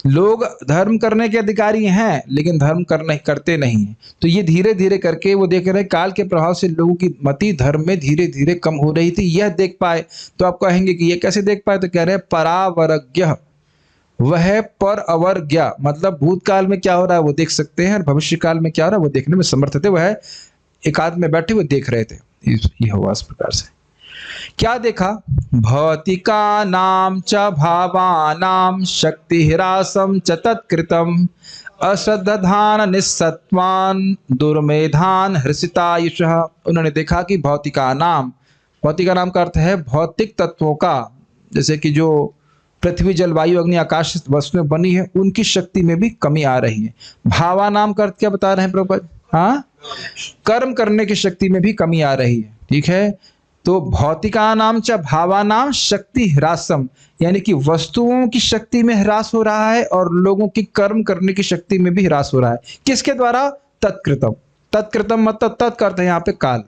Speaker 1: लोग धर्म करने के अधिकारी हैं लेकिन धर्म करते नहीं हैं। तो ये धीरे धीरे करके वो देख रहे हैं, काल के प्रभाव से लोगों की मति धर्म में धीरे धीरे कम हो रही थी, यह देख पाए। तो आप कहेंगे कि ये कैसे देख पाए? तो कह रहे हैं परावरज्ञ, वह पर अवर्ज्ञ मतलब भूतकाल में क्या हो रहा है वो देख सकते हैं, और भविष्य काल में क्या हो रहा है वो देखने में समर्थ थे। वह एकांत में बैठे हुए देख रहे थे। ये हुआ इस प्रकार से। क्या देखा? भौतिका नाम च भावानाम शक्ति ह्रासम च तत्कृतम अश्रद्धान निस्सत्वान दुर्मेधान हृषितायुषः। उन्होंने देखा कि भौतिका नाम का अर्थ है भौतिक तत्वों का, जैसे कि जो पृथ्वी जल वायु अग्नि आकाश वस्तुएं बनी है, उनकी शक्ति में भी कमी आ रही है। भावा नाम का अर्थ क्या बता रहे हैं प्रभुपाद? हाँ, कर्म करने की शक्ति में भी कमी आ रही है। ठीक है। तो भौतिका नाम च भावा नाम शक्ति ह्रासम, यानी कि वस्तुओं की शक्ति में ह्रास हो रहा है और लोगों की कर्म करने की शक्ति में भी ह्रास हो रहा है। किसके द्वारा? तत्कृतम। तत्कृतम मतलब तत्कर्त है यहाँ पे काल,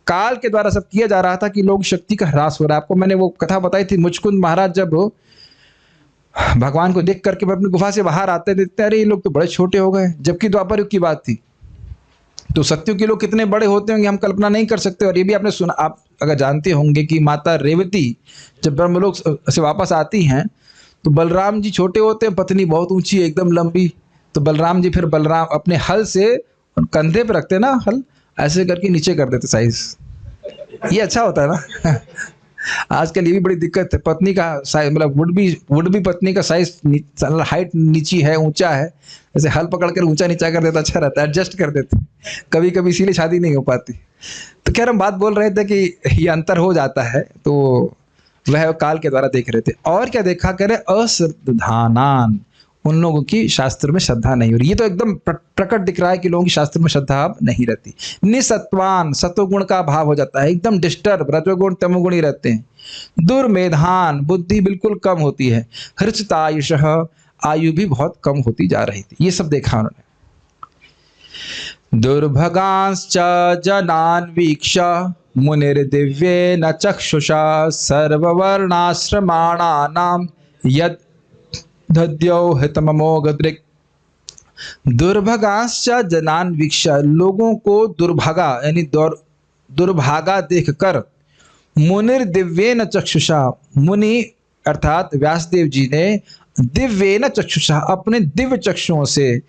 Speaker 1: काल के द्वारा सब किया जा रहा था कि लोग शक्ति का ह्रास हो रहा है। आपको मैंने वो कथा बताई थी, मुचकुंद महाराज जब भगवान को देख करके अपनी गुफा से बाहर आते देखते, अरे ये लोग तो बड़े छोटे हो गए, जबकि द्वापर युग की बात थी। तो सत्युग के लोग कितने बड़े होते होंगे हम कल्पना नहीं कर सकते। और ये भी आपने सुना, आप अगर जानते होंगे कि माता रेवती जब ब्रह्मलोक से वापस आती हैं तो बलराम जी छोटे होते हैं, पत्नी बहुत ऊंची एकदम लंबी। तो बलराम जी फिर अपने हल से कंधे पे रखते ना हल, ऐसे करके नीचे कर देते साइज। ये अच्छा होता है ना। आजकल ये भी बड़ी दिक्कत है, पत्नी का साइज मतलब वुड भी पत्नी का साइज हाइट नीची है, ऊंचा है, जैसे हल पकड़ कर ऊंचा नीचा कर देता अच्छा रहता है, एडजस्ट कर देते कभी कभी, इसीलिए शादी नहीं हो पाती। तो खैर हम बात बोल रहे थे कि ये अंतर हो जाता है, तो वह काल के द्वारा देख रहे थे। और क्या देखा, कह रहे अश्रद्धानान, उन लोगों की शास्त्र में श्रद्धा नहीं हो रही। ये तो एकदम प्रकट दिख रहा है कि लोगों की शास्त्र में श्रद्धा अब नहीं रहती। निसत्वान, सत्वगुण का अभाव हो जाता है, एकदम डिस्टर्ब, रजोगुण तमोगुण ही रहते हैं। दुर्मेधान, बुद्धि बिल्कुल कम होती है। हृषतायुष, आयु भी बहुत कम होती जा रही थी। ये सब देखा उन्होंने। दुर्भगांश्च जनान वीक्ष मुनिर्दिव्येन चक्षुषा सर्ववर्णाश्रमाणानां यद दद्यो हितममोघदृक्। दुर्भगांश्च जनान वीक्ष, लोगों को दुर्भागा यानी दुर्भागा देखकर, मुनिर्दिव्येन चक्षुषा, मुनि अर्थात व्यासदेव जी ने दिव्येन चक्षुषा, अपने दिव्य चक्षुओं से,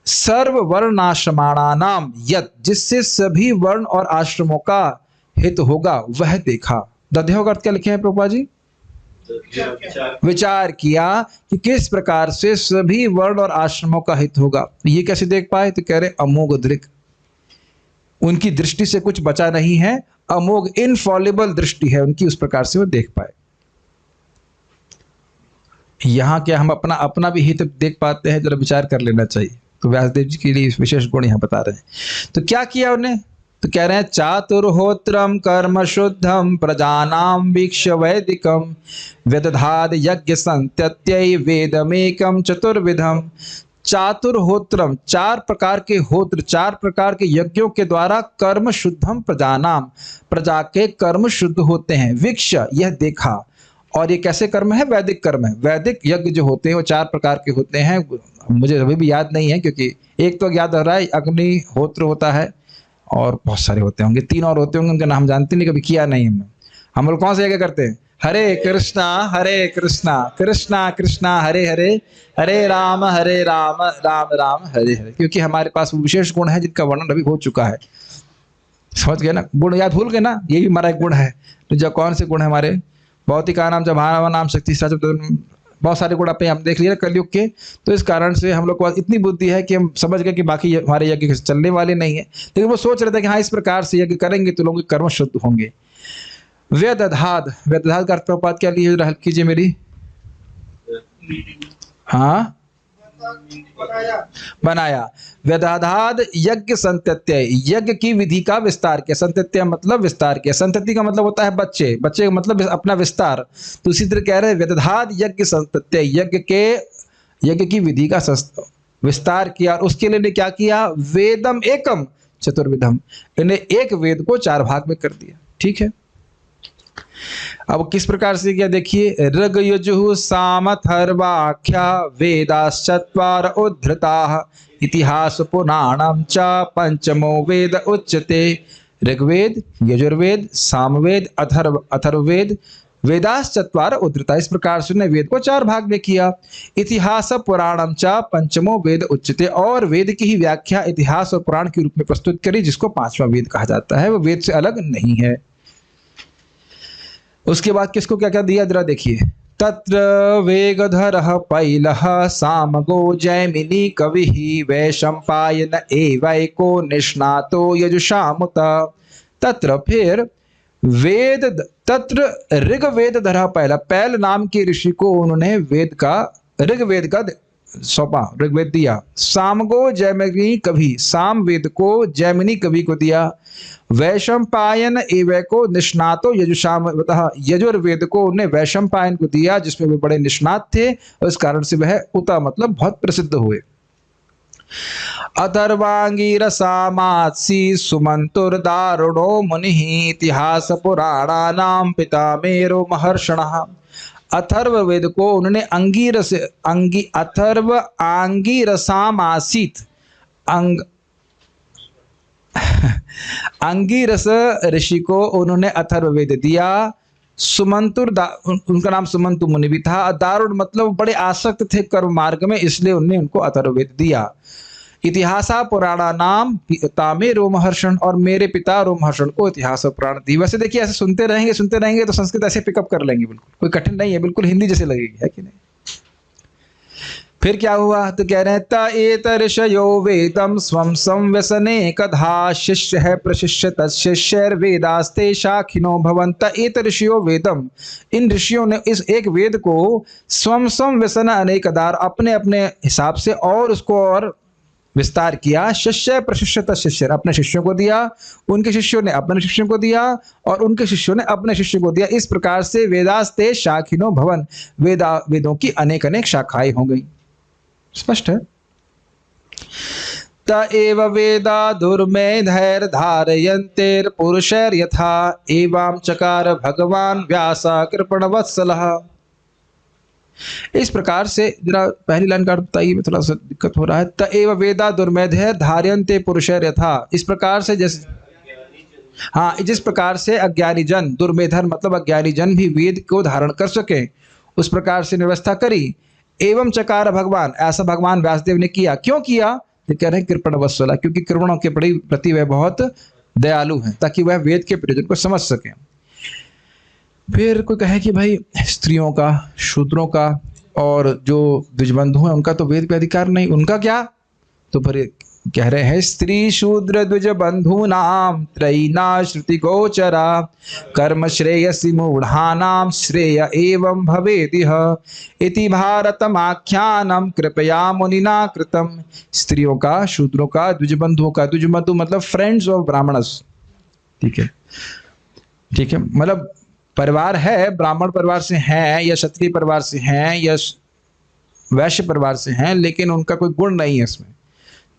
Speaker 1: सर्व वर्णाश्रमाणानाम यत्, जिससे सभी वर्ण और आश्रमों का हित होगा वह देखा। दध्यो का अर्थ क्या लिखे हैं प्रभुपा जी? विचार किया कि किस प्रकार से सभी वर्ण और आश्रमों का हित होगा। ये कैसे देख पाए? तो कह रहे अमोघ दृक्, उनकी दृष्टि से कुछ बचा नहीं है, अमोघ इनफॉलिबल दृष्टि है उनकी, उस प्रकार से वो देख पाए। यहां क्या हम अपना अपना भी हित देख पाते हैं? जरा विचार कर लेना चाहिए। तो व्यासदेव जी के लिए विशेष गुण यहां बता रहे हैं। तो क्या किया उन्हें? तो कह रहे हैं चातुर्होत्रम कर्म शुद्धम प्रजानाम वीक्ष वैदिकम व्यदधाद यज्ञ संत्यत्यै वेदमेकम चतुर्विधम। चातुर्होत्रम, चार प्रकार के होत्र, चार प्रकार के यज्ञों के द्वारा कर्म शुद्धम प्रजानाम, प्रजा के कर्म शुद्ध होते हैं। वीक्ष, यह देखा। और ये कैसे कर्म है? वैदिक कर्म है। वैदिक यज्ञ जो होते हैं वो चार प्रकार के होते हैं, मुझे अभी भी याद नहीं है, क्योंकि एक तो याद हो रहा है अग्निहोत्र होता है, और बहुत सारे होते होंगे, 3 और होते होंगे, उनका नाम जानते नहीं, कभी किया नहीं हमने। हम लोग कौन से यज्ञ करते हैं? हरे कृष्णा कृष्णा कृष्णा हरे हरे, हरे राम राम राम हरे हरे। क्योंकि हमारे पास वो विशेष गुण है जिनका वर्णन अभी हो चुका है। समझ गए ना? गुण याद भूल गए ना? ये भी हमारा एक गुण है। तो जब कौन से गुण है हमारे? भौतिका नाम, जब भाव नाम, शक्ति, बहुत सारे गुण पे हम देख लिए कलयुग के। तो इस कारण से हम लोग को इतनी बुद्धि है कि हम समझ गए कि बाकी हमारे यज्ञ चलने वाले नहीं है, लेकिन वो सोच रहे थे कि हाँ इस प्रकार से यज्ञ करेंगे तो लोगों के कर्म शुद्ध होंगे। व्यदधाद, व्यदधाद का अर्थ प्रपात क्या लिए? हेल्प कीजिए मेरी। हाँ, बनाया। व्यदधाद यज्ञ संत्यत्य, यज्ञ की विधि का विस्तार किया। संत्यत्य मतलब विस्तार किया। संतति का मतलब होता है बच्चे, बच्चे का मतलब अपना विस्तार। तो इसी तरह कह रहे हैं व्यदधाद यज्ञ संत्यत्य, यज्ञ की विधि का विस्तार किया। और उसके लिए क्या किया? वेदम एकम चतुर्विधम, इन्हें एक वेद को 4 भाग में कर दिया। ठीक है, अब किस प्रकार से किया देखिए। ऋग यजुः सामथर्वाख्या वेदाश्चत्वार उद्धृताः इतिहास पुराणम च पंचमो वेद उच्यते। ऋग्वेद, यजुर्वेद, सामवेद, अथर्ववेद, वेदाश्चत्वार उद्धृता। इस प्रकार से वेद को 4 भाग में किया। इतिहास पुराणम च पंचमो वेद उच्यते, और वेद की ही व्याख्या इतिहास और पुराण के रूप में प्रस्तुत करी, जिसको 5वां वेद कहा जाता है। वो वेद से अलग नहीं है। उसके बाद किसको क्या क्या दिया जरा देखिए। तत्र वेगधरः पैलः सामगो जैमिनी कविः वैशंपायन एवैको निष्णातो यजुषामुत। तत्र फिर वेद, तत्र ऋग्वेदधरः पैल, पैल नाम के ऋषि को उन्होंने वेद का, ऋग्वेद का सौंपा, ऋग्वेद दिया। सामगो जैमिनी कवि, साम वेद को जैमिनी कवि को दिया। वैशंपायन एवं को निष्णातो यजुषामतः, यजुर्वेद को उन्हें वैशंपायन को दिया, जिसमें वे बड़े निष्णात थे, और इस कारण से वह उता मतलब बहुत प्रसिद्ध हुए। अथर्वांगीरसामात्सी सुमंतुर्दारुणो मुनिः इतिहास पुराणानां पितामेरो महर्षणः। अथर्व वेद को उन्होंने अथर्व आंगीरसामासीत, अंगीरस ऋषि को उन्होंने अथर्ववेद दिया। सुमंतुर, उनका नाम सुमंतु मुनि भी था। दारुण मतलब बड़े आसक्त थे कर्म मार्ग में, इसलिए उन्होंने उनको अथर्ववेद दिया। इतिहासा पुराणा नाम पिता में रोमहर्षण, और मेरे पिता रोमहर्षण को इतिहास और पुराण दी। वैसे देखिए ऐसे सुनते रहेंगे तो संस्कृत ऐसे पिकअप कर लेंगे, बिल्कुल कोई कठिन नहीं है, बिल्कुल हिंदी जैसे लगेगी, है कि नहीं। फिर क्या हुआ तो कह रहे हैं त एतर्षयो वेदम स्वम संव्यसने कधा शिष्य है प्रशिष्य तशिष्यर वेदास्ते शाखिनो भवंत। एतर्षयो वेदम, इन ऋषियों ने इस एक वेद को स्वम संव्यसन अनेकदार, अपने अपने हिसाब से और उसको और विस्तार किया। शिष्य प्रशिष्य तशिष्य, अपने शिष्यों को दिया, उनके शिष्यों ने अपने शिष्यों को दिया, और उनके शिष्यों ने अपने शिष्य को दिया। इस प्रकार से वेदास्ते शाखिनो भवन, वेदों की अनेक अनेक शाखाएं हो गई। स्पष्ट है। त एव वेदा दुर्मेधैर धारयन्तेर पुरुषैर यथा एवं चकार भगवान व्यास कृपणवत्सलः। इस प्रकार से, जरा पहली लाइन का बताइए, में थोड़ा सा दिक्कत हो रहा है। त एव वेदा दुर्मेधैर धारयन्ते पुरुषैर यथा, इस प्रकार से जैसे, हाँ, जिस प्रकार से अज्ञानी जन, दुर्मेधर मतलब अज्ञानी जन भी वेद को धारण कर सके, उस प्रकार से व्यवस्था करी। एवं चकार भगवान, ऐसा भगवान व्यासदेव ने किया। क्यों किया तो कह रहे हैं कृपण वत्सला, क्योंकि कृपणों के प्रति वह बहुत दयालु हैं, ताकि वह वेद के प्रयोजन को समझ सके। फिर कोई कहे कि भाई स्त्रियों का, शूद्रों का और जो द्विजबंधु हैं उनका तो वेद पे अधिकार नहीं, उनका क्या, तो फिर कह रहे हैं स्त्री शूद्र द्विज बंधु नाम त्रयीना श्रुति गोचरा कर्म श्रेयसी मूढ़ानाम श्रेय एवं भवेदिह इति भारतम आख्यानम कृपया मुनिना कृतम। स्त्रियों का, शूद्रों का, द्विजबंधुओं का, द्विजबंधु मतलब फ्रेंड्स ऑफ ब्राह्मणस, ठीक है, ठीक है, मतलब परिवार है, ब्राह्मण परिवार से हैं या क्षत्रिय परिवार से हैं या वैश्य परिवार से हैं, लेकिन उनका कोई गुण नहीं है इसमें।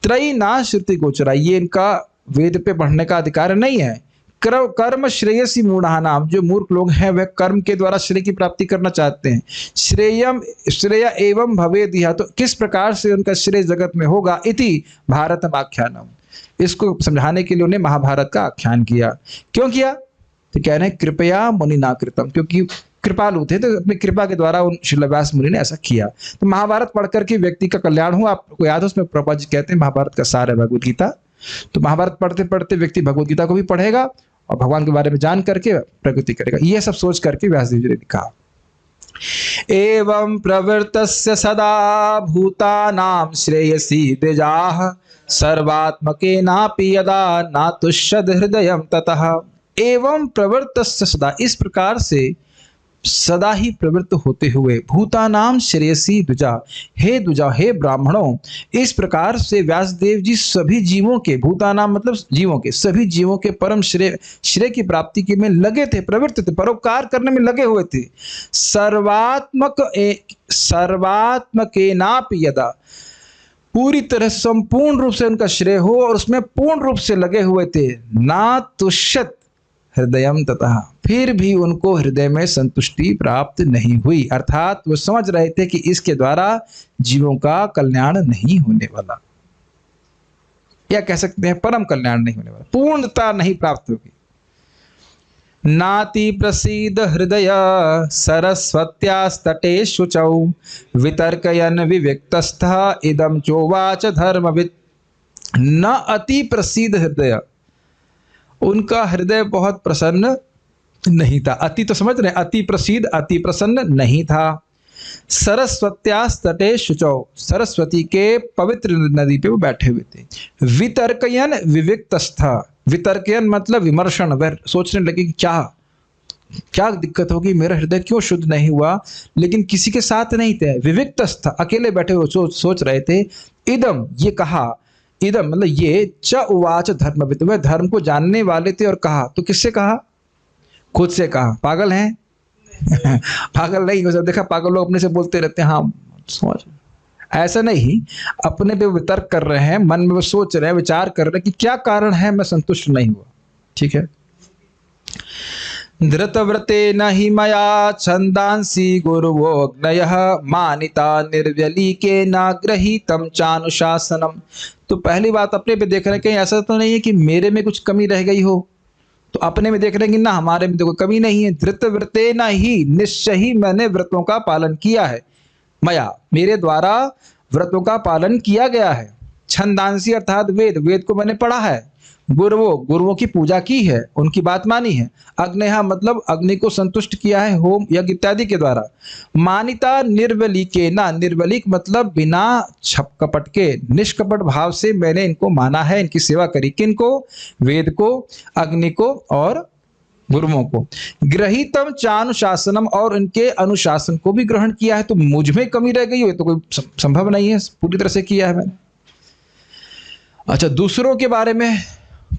Speaker 1: त्रयी ना श्रुति गोचरा, ये इनका वेद पे बढ़ने का अधिकार नहीं है। कर्म श्रेयसी मूढ़ा नाम, जो मूर्ख लोग हैं वह कर्म के द्वारा श्रेय की प्राप्ति करना चाहते हैं। श्रेय एवं भवेदिह, तो किस प्रकार से उनका श्रेय जगत में होगा। इति भारतम आख्यानम, इसको समझाने के लिए उन्हें महाभारत का आख्यान किया। क्यों किया तो कह रहे हैं कृपया मुनिना कृतम, क्योंकि कृपालु थे तो अपनी कृपा के द्वारा उन श्रील व्यास मुनि ने ऐसा किया। तो महाभारत पढ़कर के व्यक्ति का कल्याण हुआ। आपको याद है उसमें प्रभुपाद जी कहते हैं महाभारत का सार है भगवद गीता। तो महाभारत पढ़ते पढ़ते व्यक्ति भगवद गीता को भी पढ़ेगा और भगवान के बारे में जान करके प्रगति करेगा। ये सब सोच करके व्यासदेव जी ने कहा। एवं प्रवृत्तस्य सदा भूतानां श्रेयसी द्विजाः सर्वात्मकेनापि यदा न तुष्यद हृदयं ततः। एवं प्रवृत्तस्य सदा, इस प्रकार से सदा ही प्रवृत्त होते हुए, भूतानाम श्रेयसी द्विजा, हे द्विजा, हे ब्राह्मणों, इस प्रकार से व्यासदेव जी सभी जीवों के, भूतानाम मतलब जीवों के, सभी जीवों के परम श्रेय की प्राप्ति के में लगे थे, प्रवृत्त थे, परोपकार करने में लगे हुए थे। सर्वात्मकेनापि यदा, पूरी तरह संपूर्ण रूप से उनका श्रेय हो और उसमें पूर्ण रूप से लगे हुए थे। ना तुष्यत हृदयम ततः, फिर भी उनको हृदय में संतुष्टि प्राप्त नहीं हुई, अर्थात वो समझ रहे थे कि इसके द्वारा जीवों का कल्याण नहीं होने वाला, या कह सकते हैं परम कल्याण नहीं होने वाला, पूर्णता नहीं प्राप्त होगी। नाति प्रसीद हृदय सरस्वत्यास्तटे शुचौ वितर्कयन विविक्तस्थः इदं चोवाच धर्मवित्। न अति प्रसीद हृदय, उनका हृदय बहुत प्रसन्न नहीं था। अति तो समझ रहे, अति प्रसीद, अति प्रसन्न नहीं था। सरस्वत्यास्तटे शुचौ, सरस्वती के पवित्र नदी पे वो बैठे हुए थे। वितर्कयन विविक्तस्था, वितर्कयन मतलब विमर्शन, वह सोचने लगे कि क्या दिक्कत होगी, मेरा हृदय क्यों शुद्ध नहीं हुआ, लेकिन किसी के साथ नहीं थे। विविक्तस्थ, अकेले बैठे हुए सोच रहे थे। इदम, ये कहा, इदम मतलब ये, च उवाच धर्मवित्, वह धर्म को जानने वाले थे और कहा, तो किससे कहा, खुद से कहा। पागल हैं पागल नहीं हो सकता, देखा पागल लोग अपने से बोलते रहते हैं, हाँ समझ, ऐसा नहीं, अपने पे वितर्क कर रहे हैं, मन में वो सोच रहे हैं, विचार कर रहे हैं कि क्या कारण है मैं संतुष्ट नहीं हुआ। ठीक है। धृतव्रते न हि मया छंदांसी गुरुवोग्नयः मानिता निर्व्यलीके न गृहीतम चानुशासनम। तो पहली बात अपने पे देख रहे हैं, कहीं ऐसा तो नहीं है कि मेरे में कुछ कमी रह गई हो, तो अपने में देख रहे हैं कि ना हमारे में तो कोई कमी नहीं है। धृतव्रते न ही, निश्चय ही मैंने व्रतों का पालन किया है, मया मेरे द्वारा व्रतों का पालन किया गया है। छंदांसी अर्थात वेद, वेद को मैंने पढ़ा है। गुरुओं की पूजा की है, उनकी बात मानी है। अग्नेहा मतलब अग्नि को संतुष्ट किया है होम यज्ञ इत्यादि के द्वारा। मानिता निर्वलिकेना, निर्वलिक मतलब बिना छप कपट के, निष्कपट भाव से मैंने इनको माना है, इनकी सेवा करी। किनको? वेद को, अग्नि को और गुरुओं को। ग्रहीतम चानुशासनम, और इनके अनुशासन को भी ग्रहण किया है। तो मुझ में कमी रह गई हो तो कोई संभव नहीं है, पूरी तरह से किया है मैंने। अच्छा, दूसरों के बारे में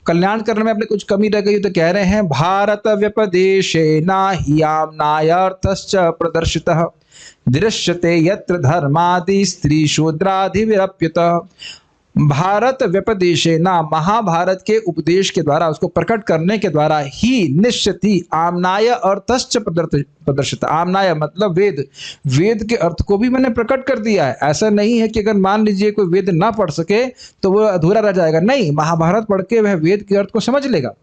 Speaker 1: कल्याण करने में अपने कुछ कमी रह गई तो कह रहे हैं भारत व्यपदेशेना ह्याम्नायर्थश्च प्रदर्शितः दृश्यते यत्र धर्मादि स्त्री शूद्राधिविरप्युतः। भारत व्यपदेशेना, महाभारत के उपदेश के द्वारा, उसको प्रकट करने के द्वारा ही निश्चित आम्नाय अर्थश्च प्रदर्शित। आम्नाय मतलब वेद, वेद के अर्थ को भी मैंने प्रकट कर दिया है। ऐसा नहीं है कि अगर मान लीजिए कोई वेद ना पढ़ सके तो वो अधूरा रह जाएगा, नहीं, महाभारत पढ़ के वह वेद के अर्थ को समझ लेगा।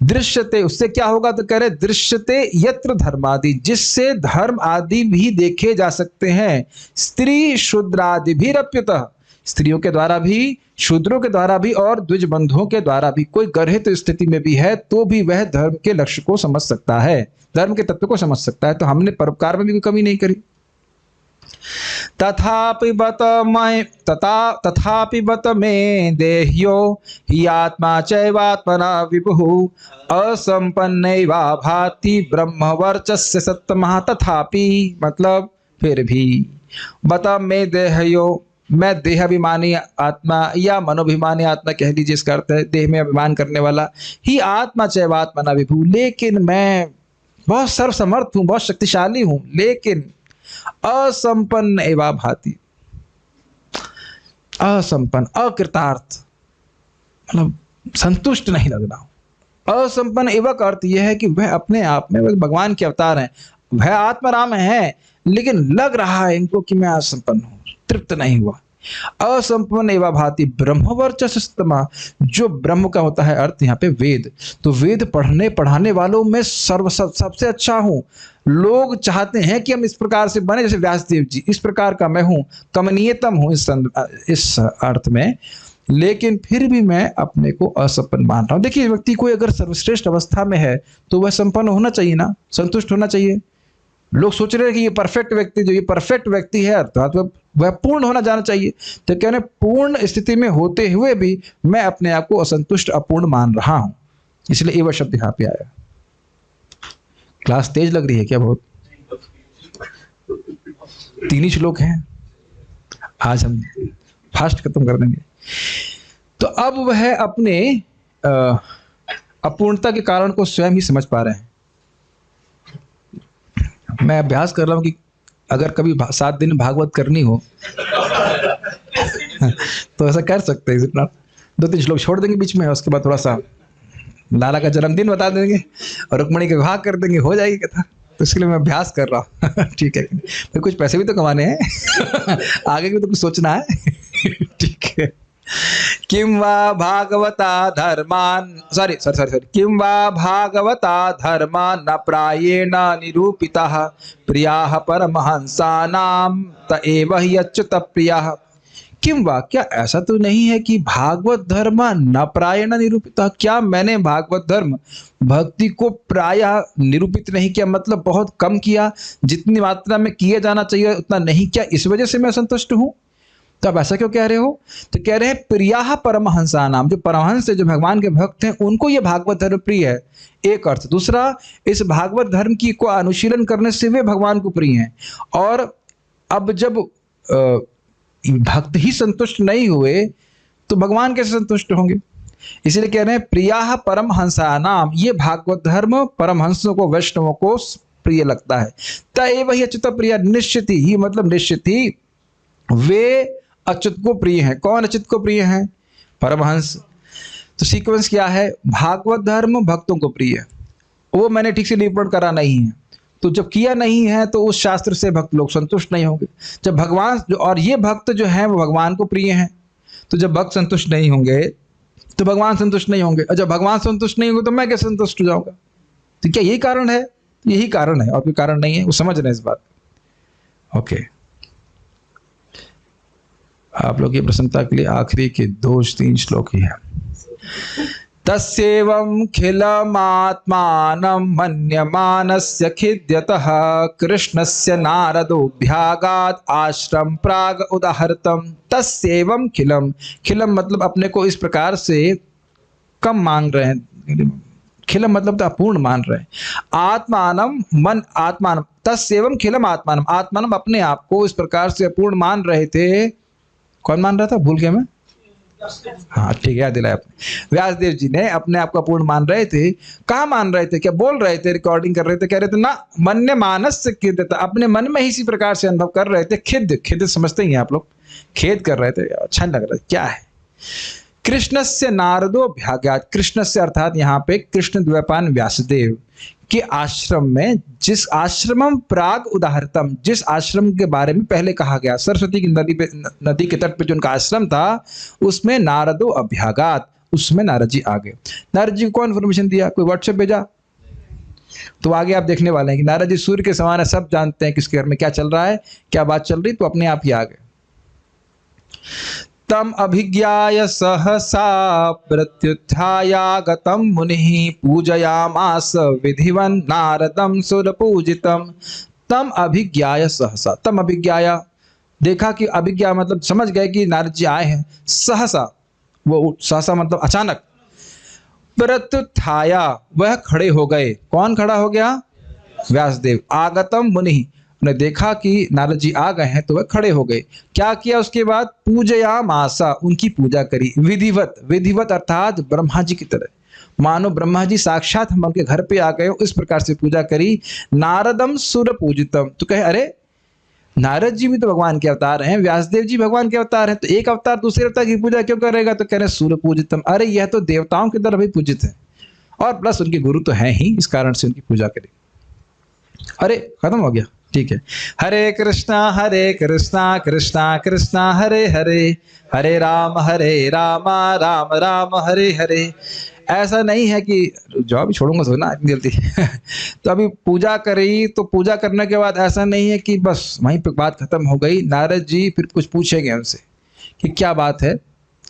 Speaker 1: दृश्यते, उससे क्या होगा तो कह रहे दृश्यते यत्र धर्मादि, जिससे धर्म आदि भी देखे जा सकते हैं। स्त्री शूद्रादि भी रप्युतः, स्त्रियों के द्वारा भी, शूद्रों के द्वारा भी और द्विज बंधुओं के द्वारा भी। कोई गर्हित स्थिति में भी है तो भी वह धर्म के लक्ष्य को समझ सकता है, धर्म के तत्व को समझ सकता है। तो हमने परोपकार में भी कोई कमी नहीं करी। तथापि बत में देह्यो हि आत्मा चैवात्मना विभुः असंपन्नैवा भाति ब्रह्मवर्चस्य सत्तमः। तथापि मतलब फिर भी, बत में देह्यो, मैं देहाभिमानी आत्मा या मनोभिमानी आत्मा कह लीजिए, इसका अर्थ है देह में अभिमान करने वाला। ही आत्मा चैवात्मना विभु, लेकिन मैं बहुत सर्वसमर्थ हूँ, बहुत शक्तिशाली हूँ, लेकिन असंपन्न एवा भाति, असंपन्न, अकृतार्थ मतलब संतुष्ट नहीं लग रहा हूं। असंपन्न एवं का अर्थ यह है कि वह अपने आप में, वह भगवान के अवतार हैं, वह आत्माराम है, लेकिन लग रहा है इनको कि मैं असंपन्न हूं, तृप्त नहीं हुआ। असंपन्न एवं भाति ब्रह्मवर्चस्सतमा, जो ब्रह्म का होता है अर्थ यहाँ पे वेद, तो वेद पढ़ने पढ़ाने वालों में सबसे अच्छा हूँ। लोग चाहते हैं कि हम इस प्रकार से बने जैसे व्यासदेव जी, इस प्रकार का मैं हूँ, कमनीयतम हूँ इस अर्थ में, लेकिन फिर भी मैं अपने को असंपन्न मान रहा हूँ। देखिए, व्यक्ति कोई अगर सर्वश्रेष्ठ अवस्था में है तो वह संपन्न होना चाहिए ना, संतुष्ट होना चाहिए। लोग सोच रहे हैं कि ये परफेक्ट व्यक्ति, जो ये परफेक्ट व्यक्ति है अर्थात वह पूर्ण होना जाना चाहिए। तो कह रहे पूर्ण स्थिति में होते हुए भी मैं अपने आप को असंतुष्ट, अपूर्ण मान रहा हूं, इसलिए एवं शब्द यहाँ पे आया। क्लास तेज लग रही है क्या? बहुत, 3 ही श्लोक हैं, आज हम फास्ट खत्म कर देंगे। तो अब वह अपने अपूर्णता के कारण को स्वयं ही समझ पा रहे हैं। मैं अभ्यास कर रहा हूं कि अगर कभी 7 दिन भागवत करनी हो तो ऐसा कर सकते हैं। 2-3 श्लोक छोड़ देंगे बीच में, उसके बाद थोड़ा सा लाला का जन्मदिन बता देंगे और रुक्मणी का विवाह कर देंगे, हो जाएगी कथा। तो इसके लिए मैं अभ्यास कर रहा हूँ ठीक है, फिर कुछ पैसे भी तो कमाने हैं आगे भी तो कुछ सोचना है ठीक है। किं वा भागवता धर्मान किं वा भागवता धर्मान न प्रायेण निरूपिताः प्रियाः परमहंसानां त एव हि अच्युत प्रियाः। किं वा, क्या ऐसा तो नहीं है कि भागवत धर्म न प्रायेण निरूपिता, क्या मैंने भागवत धर्म भक्ति को प्रायः निरूपित नहीं किया, मतलब बहुत कम किया, जितनी मात्रा में किया जाना चाहिए उतना नहीं किया, इस वजह से मैं संतुष्ट हूं? तो आप ऐसा क्यों कह रहे हो? तो कह रहे हैं प्रियाः परमहंसानाम, जो परमहंस है, जो भगवान के भक्त हैं, उनको ये भागवत धर्म प्रिय है, एक अर्थ। दूसरा, इस भागवत धर्म की को अनुशीलन करने से वे भगवान को प्रिय हैं। और अब जब भक्त ही संतुष्ट नहीं हुए तो भगवान कैसे संतुष्ट होंगे? इसलिए कह रहे हैं प्रियाः परमहंसानाम, ये भागवत धर्म परमहंसों को, वैष्णवों को प्रिय लगता है। तएव हि अच्युत प्रिय, निश्चित ही मतलब निश्चित ही वे अच्युत को प्रिय हैं। कौन अच्युत को प्रिय हैं? परमहंस। तो सीक्वेंस क्या है? भागवत धर्म भक्तों को प्रिय है, वो मैंने ठीक से निरूपण करा नहीं है, तो जब किया नहीं है तो उस शास्त्र से भक्त लोग संतुष्ट नहीं होंगे। जब भगवान जो, और ये भक्त जो हैं वो भगवान को प्रिय हैं, तो जब भक्त संतुष्ट नहीं होंगे तो भगवान संतुष्ट नहीं होंगे, और जब भगवान संतुष्ट नहीं होंगे तो मैं कैसे संतुष्ट हो जाऊंगा? तो क्या यही कारण है? यही कारण है और कोई कारण नहीं है, वो समझ रहे हैं इस बात। ओके, आप लोग की प्रसन्नता के लिए आखिरी के 2-3 श्लोक ही है। तस्येवं खिलमात्मानं मन्यमानस्य खिद्यतः कृष्णस्य नारदोऽभ्यागात् आश्रम प्राग उदाहृतम्। तस्येवं खिलम, खिलम मतलब अपने को इस प्रकार से कम मान रहे हैं, खिलम मतलब तो अपूर्ण मान रहे हैं। आत्मानम मन आत्मानम, तस्येवं खिलम आत्मानम, आत्मानम अपने आप को इस प्रकार से अपूर्ण मान रहे थे। कौन मान रहा था, भूल गया मैं। हाँ ठीक है, याद दिलाया आपने। व्यासदेव जी ने अपने आप को अपूर्ण मान रहे थे। कहाँ मान रहे थे, क्या बोल रहे थे, रिकॉर्डिंग कर रहे थे, कह रहे थे ना मन मानस से खिद, अपने मन में ही इसी प्रकार से अनुभव कर रहे थे। खिद, खिद समझते ही हैं आप लोग, खेद कर रहे थे, अच्छा नहीं लग रहा है क्या है। कृष्णस्य नारदो अभ्यागात्, कृष्णस्य अर्थात यहाँ पे कृष्ण द्वैपायन व्यासदेव के आश्रम में, जिस आश्रमम प्राग उदाहृतम, जिस आश्रम के बारे में पहले कहा गया, सरस्वती की नदी के तट पे जो उनका आश्रम था, उसमें नारदो अभ्यागात्, उसमें नारद जी आ गए। नारद जी को कौन इन्फॉर्मेशन दिया, कोई व्हाट्सएप भेजा? तो आगे आप देखने वाले हैं कि नारद जी सूर्य के समान है, सब जानते हैं किसके घर में क्या चल रहा है, क्या बात चल रही, तो अपने आप ही आ गए। तम अभिज्ञाय सहसा प्रत्युत्थायागतं मुनिः पूजयामास विधिवन् नारदं सुरपूजितम्। तम अभिज्ञाय सहसा, तम अभिज्ञाय देखा कि अभिज्ञा मतलब समझ गए कि नारद जी आए हैं। सहसा, वो सहसा मतलब अचानक। प्रत्युत्थाया, वह खड़े हो गए। कौन खड़ा हो गया? व्यासदेव। आगतम मुनि, ने देखा कि नारद जी आ गए हैं तो वह खड़े हो गए। क्या किया उसके बाद? पूजयामासा, उनकी पूजा करी। विधिवत, विधिवत अर्थात ब्रह्मा जी की तरह, मानो ब्रह्मा जी साक्षात हम उनके घर पे आ गए, इस प्रकार से पूजा करी। नारदम सुर पूजितम, तो कहे अरे नारद जी भी तो भगवान के अवतार हैं, व्यासदेव जी भगवान के अवतार हैं, तो एक अवतार दूसरे अवतार की पूजा क्यों करेगा? तो कह रहे सूर्य पूजितम, अरे यह तो देवताओं की तरह भी पूजित है और प्लस उनके गुरु तो हैं ही, इस कारण से उनकी पूजा करी। अरे खत्म हो गया, ठीक है। हरे कृष्णा कृष्णा कृष्णा हरे हरे, हरे राम राम राम हरे हरे। ऐसा नहीं है कि जो अभी छोड़ूंगा तो ना इतनी जल्दी तो अभी पूजा करी, तो पूजा करने के बाद ऐसा नहीं है कि बस वहीं पे बात खत्म हो गई। नारद जी फिर कुछ पूछेंगे उनसे कि क्या बात है,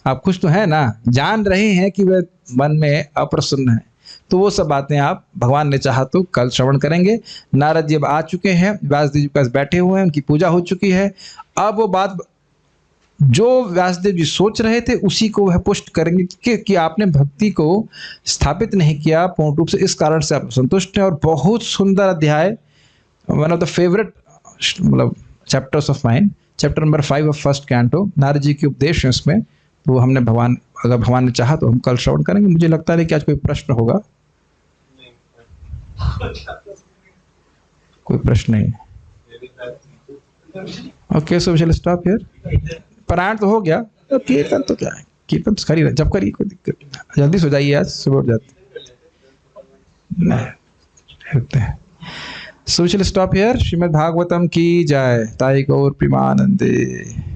Speaker 1: आप खुश तो हैं ना, जान रहे हैं कि वे मन में अप्रसन्न है, तो वो सब बातें आप भगवान ने चाहा तो कल श्रवण करेंगे। नारद जी अब आ चुके हैं, व्यासदेव जी के पास बैठे हुए हैं, उनकी पूजा हो चुकी है। अब वो बात जो व्यासदेव जी सोच रहे थे उसी को वह पुष्ट करेंगे कि आपने भक्ति को स्थापित नहीं किया पूर्ण रूप से, इस कारण से आप संतुष्ट हैं। और बहुत सुंदर अध्याय, वन ऑफ द फेवरेट मतलब chapters of mine, chapter number 5 of first canto, Narad ji के उपदेश है उसमें। वो हमने भगवान, अगर भगवान ने चाहा तो हम कल श्रवण करेंगे। मुझे लगता है कि आज कोई प्रश्न होगा, कोई प्रश्न नहीं। Okay, so we shall stop here. पारायण तो हो गया, तो कीर्तन तो क्या है, कीर्तन तो करिए, जब करिए, कोई दिक्कत नहीं। जल्दी सो जाइए, आज सुबह उठ जाते हैं। So we shall stop here. Shrimad Bhagavatam की जय। ताई गौर प्रेमानंदे।